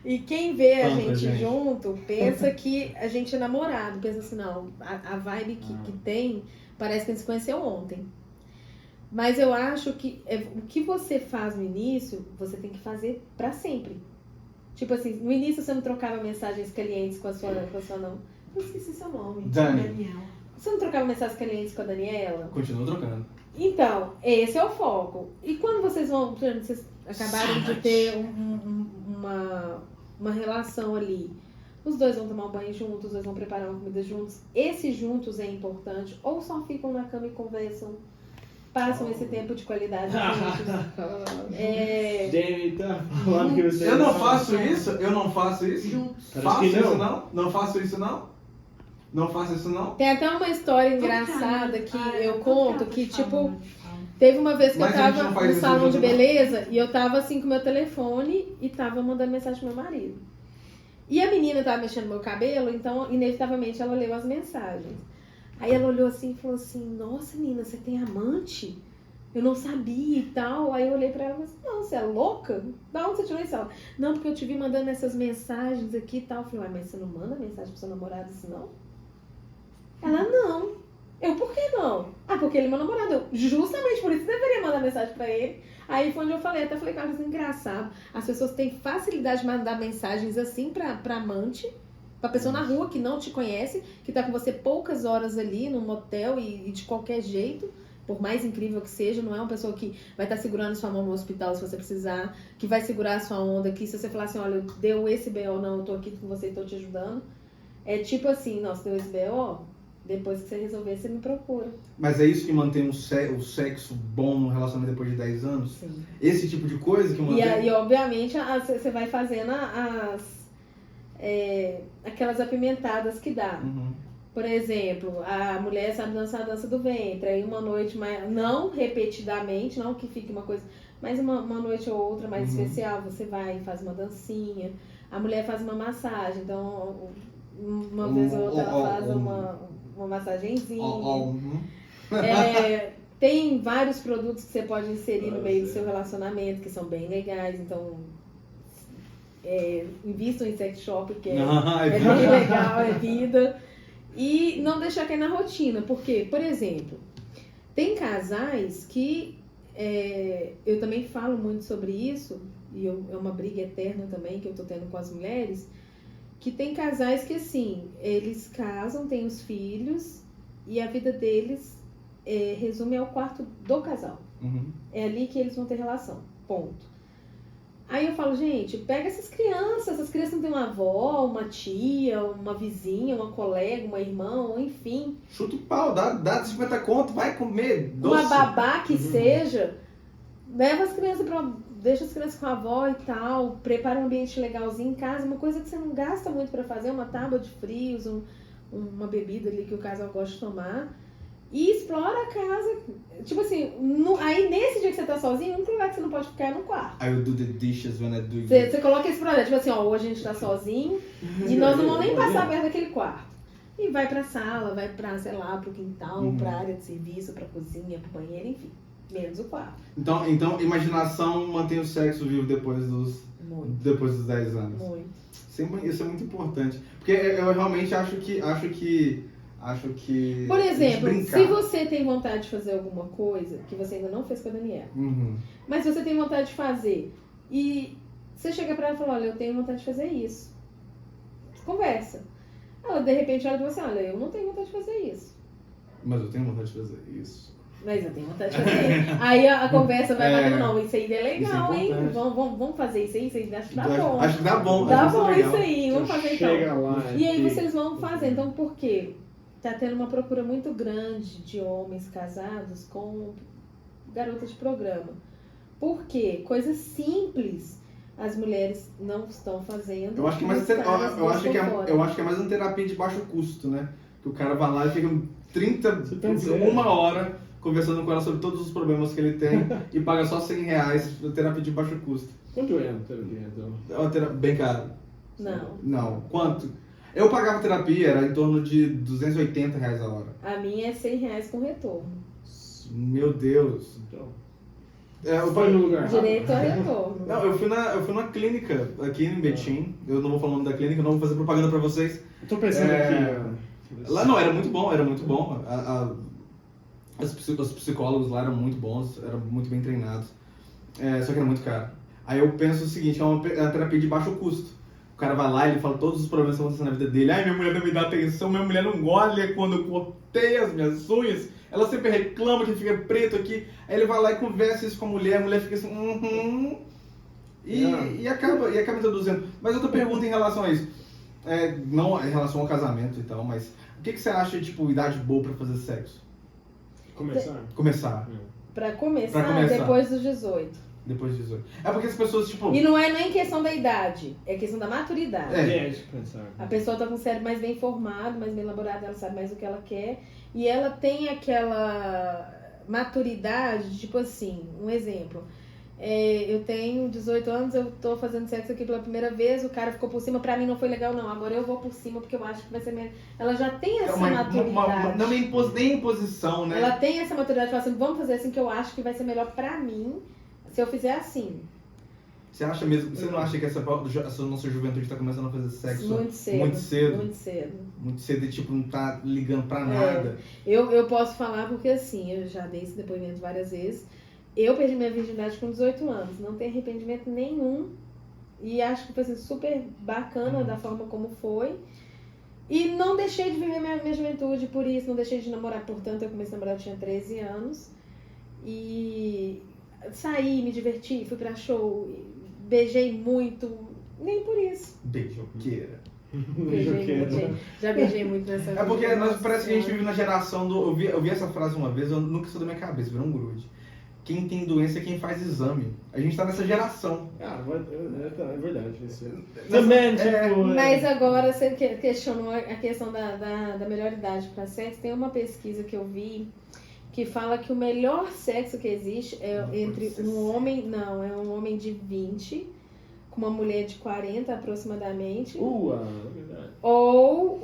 E quem vê a Tanta gente gente. junto pensa que a gente é namorado. Pensa assim, não, a vibe que tem parece que a gente se conheceu ontem. Mas eu acho que o que você faz no início, você tem que fazer pra sempre. Tipo assim, no início você não trocava mensagens calientes com a sua não. Eu esqueci seu nome. Dani, Daniel. Você não trocava mensagens calientes com a Daniela? continua trocando. Então, esse é o foco. E quando vocês vão, por exemplo, vocês acabaram de ter uma relação ali, os dois vão tomar um banho juntos, os dois vão preparar uma comida juntos. Esse juntos é importante. Ou só ficam na cama e conversam, passam esse tempo de qualidade juntos. Jamie tá falando que você. Eu não faço isso? Eu não faço isso? Juntos. Faço que não. isso não? Não faço isso não? Não faço isso não? Tem até uma história engraçada que eu conto, que tipo, Fala. teve uma vez que Mas eu a gente tava não faz no isso salão junto, de não? beleza e eu tava assim com meu telefone e tava mandando mensagem pro meu marido. E a menina tava mexendo no meu cabelo, então inevitavelmente ela leu as mensagens. Aí ela olhou assim e falou assim, nossa menina, você tem amante? Eu não sabia e tal. Aí eu olhei pra ela e falei assim, não, você é louca? Da onde você tirou isso? Ela, não, porque eu te vi mandando essas mensagens aqui e tal. Eu falei, ué, mas você não manda mensagem pro seu namorado assim, não? Ela, não. Eu, por que não? Ah, porque ele é meu namorado. Eu, justamente por isso você deveria mandar mensagem pra ele. Aí foi onde eu falei, até falei com ela, assim, engraçado. As pessoas têm facilidade de mandar mensagens assim pra amante, pra pessoa na rua que não te conhece, que tá com você poucas horas ali num motel e de qualquer jeito, por mais incrível que seja, não é uma pessoa que vai estar segurando sua mão no hospital se você precisar, que vai segurar a sua onda aqui, se você falar assim, olha, deu esse BO, não, eu tô aqui com você e tô te ajudando. É tipo assim, nossa, deu esse BO, depois que você resolver, você me procura. Mas é isso que mantém o sexo bom no relacionamento depois de 10 anos? Sim. Esse tipo de coisa que mantém? E obviamente você vai fazendo aquelas apimentadas que dá. Uhum. Por exemplo, a mulher sabe dançar a dança do ventre, aí uma noite mais, não repetidamente, não que fique uma coisa, mas uma noite ou outra mais especial, você vai e faz uma dancinha. A mulher faz uma massagem, então uma vez ou outra ela faz uma massagenzinha. Uhum. Tem vários produtos que você pode inserir no meio do seu relacionamento, que são bem legais, então invistam em sex shop, que é bem legal, é vida. E não deixar cair na rotina, porque, por exemplo, tem casais que, eu também falo muito sobre isso, e é uma briga eterna também que eu tô tendo com as mulheres, que tem casais que, assim, eles casam, têm os filhos, e a vida deles resume ao quarto do casal. Uhum. É ali que eles vão ter relação, ponto. Aí eu falo, gente, pega essas crianças não têm uma avó, uma tia, uma vizinha, uma colega, uma irmã, ou enfim. Chuta o pau, dá 50 conto, vai comer doce. Uma babá que seja, leva as crianças deixa as crianças com a avó e tal, prepara um ambiente legalzinho em casa, uma coisa que você não gasta muito pra fazer, uma tábua de frios, uma bebida ali que o casal gosta de tomar. E explora a casa. Tipo assim, aí nesse dia que você tá sozinho, o único lugar que você não pode ficar é no quarto. I will do the dishes when I do it. Você coloca esse projeto, tipo assim, ó, hoje a gente tá sozinho e nós não vamos nem passar perto daquele quarto. E vai pra sala, vai pra, sei lá, pro quintal, pra área de serviço, pra cozinha, pro banheiro, enfim. Menos o quarto. Então, imaginação mantém o sexo vivo depois dos Muito, 10 anos. muito. Isso é muito importante. Porque eu realmente acho que Por exemplo, brincar. se você tem vontade de fazer alguma coisa que você ainda não fez com a Daniela, Uhum. mas você tem vontade de fazer e você chega pra ela e fala, olha, eu tenho vontade de fazer isso. Conversa. Ela de repente olha pra você, olha, eu não tenho vontade de fazer isso. Mas eu tenho vontade de fazer isso. Mas eu tenho vontade de fazer. Aí a conversa vai É. batendo, não, isso aí é legal, Isso é hein? importante. Vamos fazer isso aí, acho que dá bom. Acho que dá bom. Dá acho que bom legal. isso aí, vamos fazer então. Chega lá. E aí aqui. vocês vão fazer. Então por quê? Tá tendo uma procura muito grande de homens casados com garotas de programa. Por quê? Coisas simples as mulheres não estão fazendo. Eu acho que e mais os caras eu acho que buscam fora. eu acho que é mais uma terapia de baixo custo, né? Que o cara vai lá e fica 30, Você tá dizendo? uma hora conversando com ela sobre todos os problemas que ele tem e paga só R$100 de terapia de baixo custo. Quanto é a terapia, então? É uma terapia bem cara. Não. Não. Quanto? Eu pagava terapia, era em torno de R$280 a hora. A minha é R$100 com retorno. Meu Deus. Então. Eu Foi no lugar. Direito a retorno. Não, eu fui na clínica aqui em Betim. Eu não vou falar o nome da clínica, eu não vou fazer propaganda pra vocês. Eu tô pensando É. aqui. Lá não, era muito bom, era muito bom. Os psicólogos lá eram muito bons, eram muito bem treinados. Só que era muito caro. Aí eu penso o seguinte, é uma terapia de baixo custo. O cara vai lá e ele fala todos os problemas que estão acontecendo na vida dele. Ai, minha mulher não me dá atenção, minha mulher não olha quando eu cortei as minhas unhas. Ela sempre reclama que fica preto aqui. Aí ele vai lá e conversa isso com a mulher fica assim, e acaba introduzindo. Mas outra pergunta em relação a isso. Não em relação ao casamento e tal, mas o que você acha, tipo, idade boa pra fazer sexo? Começar? Começar, Pra começar, Pra começar. depois dos 18. depois de 18. É porque as pessoas, tipo... E não é nem questão da idade, é questão da maturidade. É. De pensar. A pessoa tá com o cérebro mais bem formado, mais bem elaborado, ela sabe mais o que ela quer. E ela tem aquela maturidade, tipo assim, um exemplo. Eu tenho 18 anos, eu tô fazendo sexo aqui pela primeira vez, o cara ficou por cima, pra mim não foi legal não, agora eu vou por cima porque eu acho que vai ser melhor. Ela já tem essa maturidade. Não é nem imposição, né? Ela tem essa maturidade, fala assim, vamos fazer assim que eu acho que vai ser melhor pra mim, se eu fizer assim. Você acha mesmo... Você não acha que essa nossa juventude tá começando a fazer sexo Muito cedo. muito cedo? Muito cedo. Muito cedo e, tipo, não tá ligando pra nada? Eu posso falar porque assim, eu já dei esse depoimento várias vezes. Eu perdi minha virgindade com 18 anos, não tenho arrependimento nenhum. E acho que foi assim, super bacana da forma como foi. E não deixei de viver minha juventude por isso, não deixei de namorar. Portanto, eu comecei a namorar, eu tinha 13 anos. E saí, me diverti, fui pra show, beijei muito, nem por isso. Beijoqueira. Já beijei muito nessa vida. É porque Nossa parece que a gente Senhora. vive na geração do... Eu vi essa frase uma vez, eu nunca saiu da minha cabeça, virou um grude. Quem tem doença é quem faz exame. A gente tá nessa geração. É verdade. Isso. Também, tipo... Mas agora você questionou a questão da melhor idade para sexo. Tem uma pesquisa que eu vi que fala que o melhor sexo que existe é entre um homem de 20 com uma mulher de 40 aproximadamente, Verdade. ou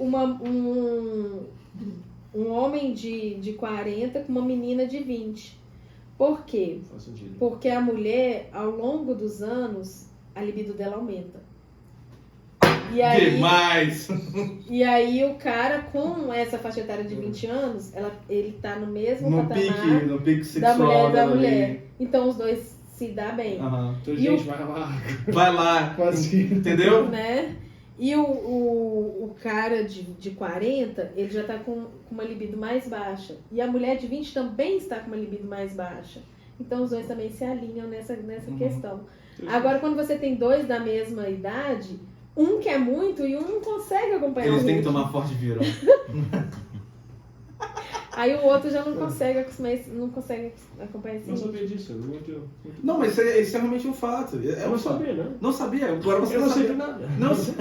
um homem de 40 com uma menina de 20. Por quê? Faz sentido. Porque a mulher, ao longo dos anos, a libido dela aumenta. Demais! E aí o cara com essa faixa etária de 20 anos, ele tá no mesmo No patamar pique da sexual mulher e da dela mulher. ali. Então os dois se dão bem. Aham. Então, E gente, vai lá. Vai lá, Quase. entendeu? Né? E o cara de 40, ele já tá com uma libido mais baixa. E a mulher de 20 também está com uma libido mais baixa. Então os dois também se alinham nessa questão. Agora, quando você tem dois da mesma idade, um quer muito e um não consegue acompanhar Eles o têm que ritmo. tomar forte virão. Aí o outro já não consegue acompanhar esse Não ritmo. sabia disso. Muito... Não, mas isso é realmente um fato. Eu não sabia, né? Não sabia, agora você Eu não sei sabia. de nada. Não sei.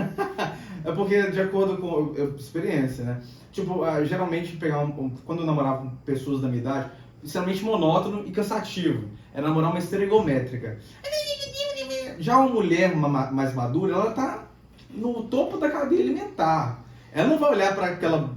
É porque, de acordo com experiência, né? Tipo, geralmente, quando eu namorava com pessoas da minha idade, extremamente monótono e cansativo. É namorar uma esteira egométrica. Já uma mulher mais madura, ela tá no topo da cadeia alimentar. Ela não vai olhar para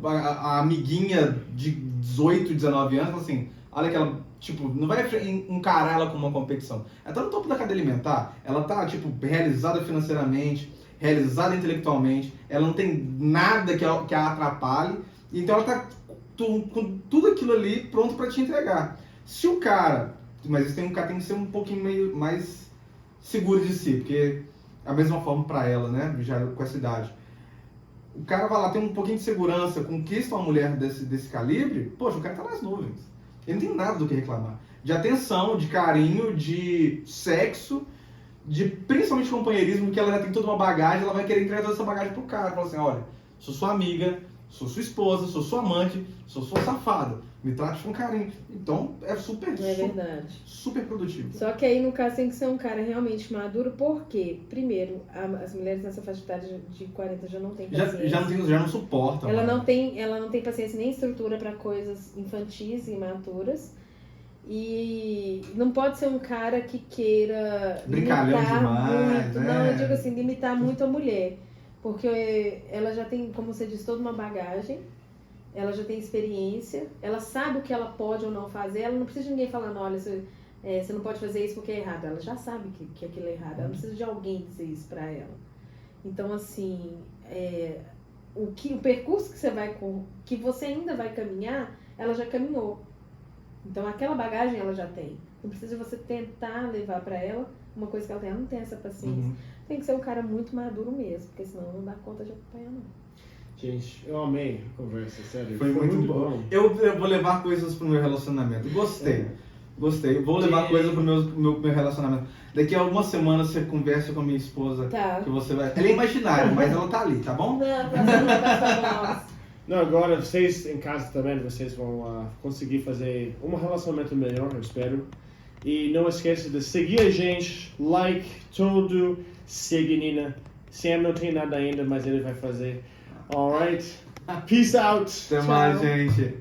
a amiguinha de 18, 19 anos e falar assim, olha aquela Tipo, não vai encarar ela como uma competição. Ela tá no topo da cadeia alimentar, ela tá, tipo, realizada financeiramente, realizada intelectualmente, ela não tem nada que a atrapalhe, então ela tá com tudo aquilo ali pronto pra te entregar. Se o cara, mas esse cara tem que ser um pouquinho meio mais seguro de si, porque a mesma forma pra ela, né, já com essa idade. O cara vai lá, tem um pouquinho de segurança, conquista uma mulher desse calibre, poxa, o cara tá nas nuvens. Ele não tem nada do que reclamar. De atenção, de carinho, de sexo, de principalmente companheirismo, que ela já tem toda uma bagagem, ela vai querer entregar toda essa bagagem pro cara. Fala assim, olha, sou sua amiga, sou sua esposa, sou sua amante, sou sua safada. Me trate com carinho. Então, é verdade. super produtivo. Só que aí, no caso, tem que ser um cara realmente maduro, porque, primeiro, as mulheres nessa faixa etária de 40 já não têm paciência. Já não suportam. Ela não tem paciência nem estrutura para coisas infantis e imaturas. E não pode ser um cara que queira brincalhão limitar demais, muito. né? Não, eu digo assim, limitar muito a mulher. Porque ela já tem, como você disse, toda uma bagagem. Ela já tem experiência. Ela sabe o que ela pode ou não fazer. Ela não precisa de ninguém falando, olha, você não pode fazer isso porque é errado. Ela já sabe que aquilo é errado. Ela não precisa de alguém dizer isso pra ela. Então, assim, o percurso que você ainda vai caminhar, ela já caminhou. Então, aquela bagagem ela já tem. Não precisa você tentar levar pra ela uma coisa que ela tem. Ela não tem essa paciência. Tem que ser um cara muito maduro mesmo, porque senão não dá conta de acompanhar, não. Gente, eu amei a conversa, sério. Foi muito bom. Eu vou levar coisas pro meu relacionamento. Gostei. Vou levar coisas pro meu relacionamento. Daqui a algumas semanas você conversa com a minha esposa. Tá. Que você vai... Ela é imaginária, mas ela tá ali, tá bom? Não, agora vocês em casa também, vocês vão conseguir fazer um relacionamento melhor, eu espero. E não esqueça de seguir a gente, like, tudo, segue Nina. Sam não tem nada ainda, mas ele vai fazer. Alright? Peace out! Até mais, gente.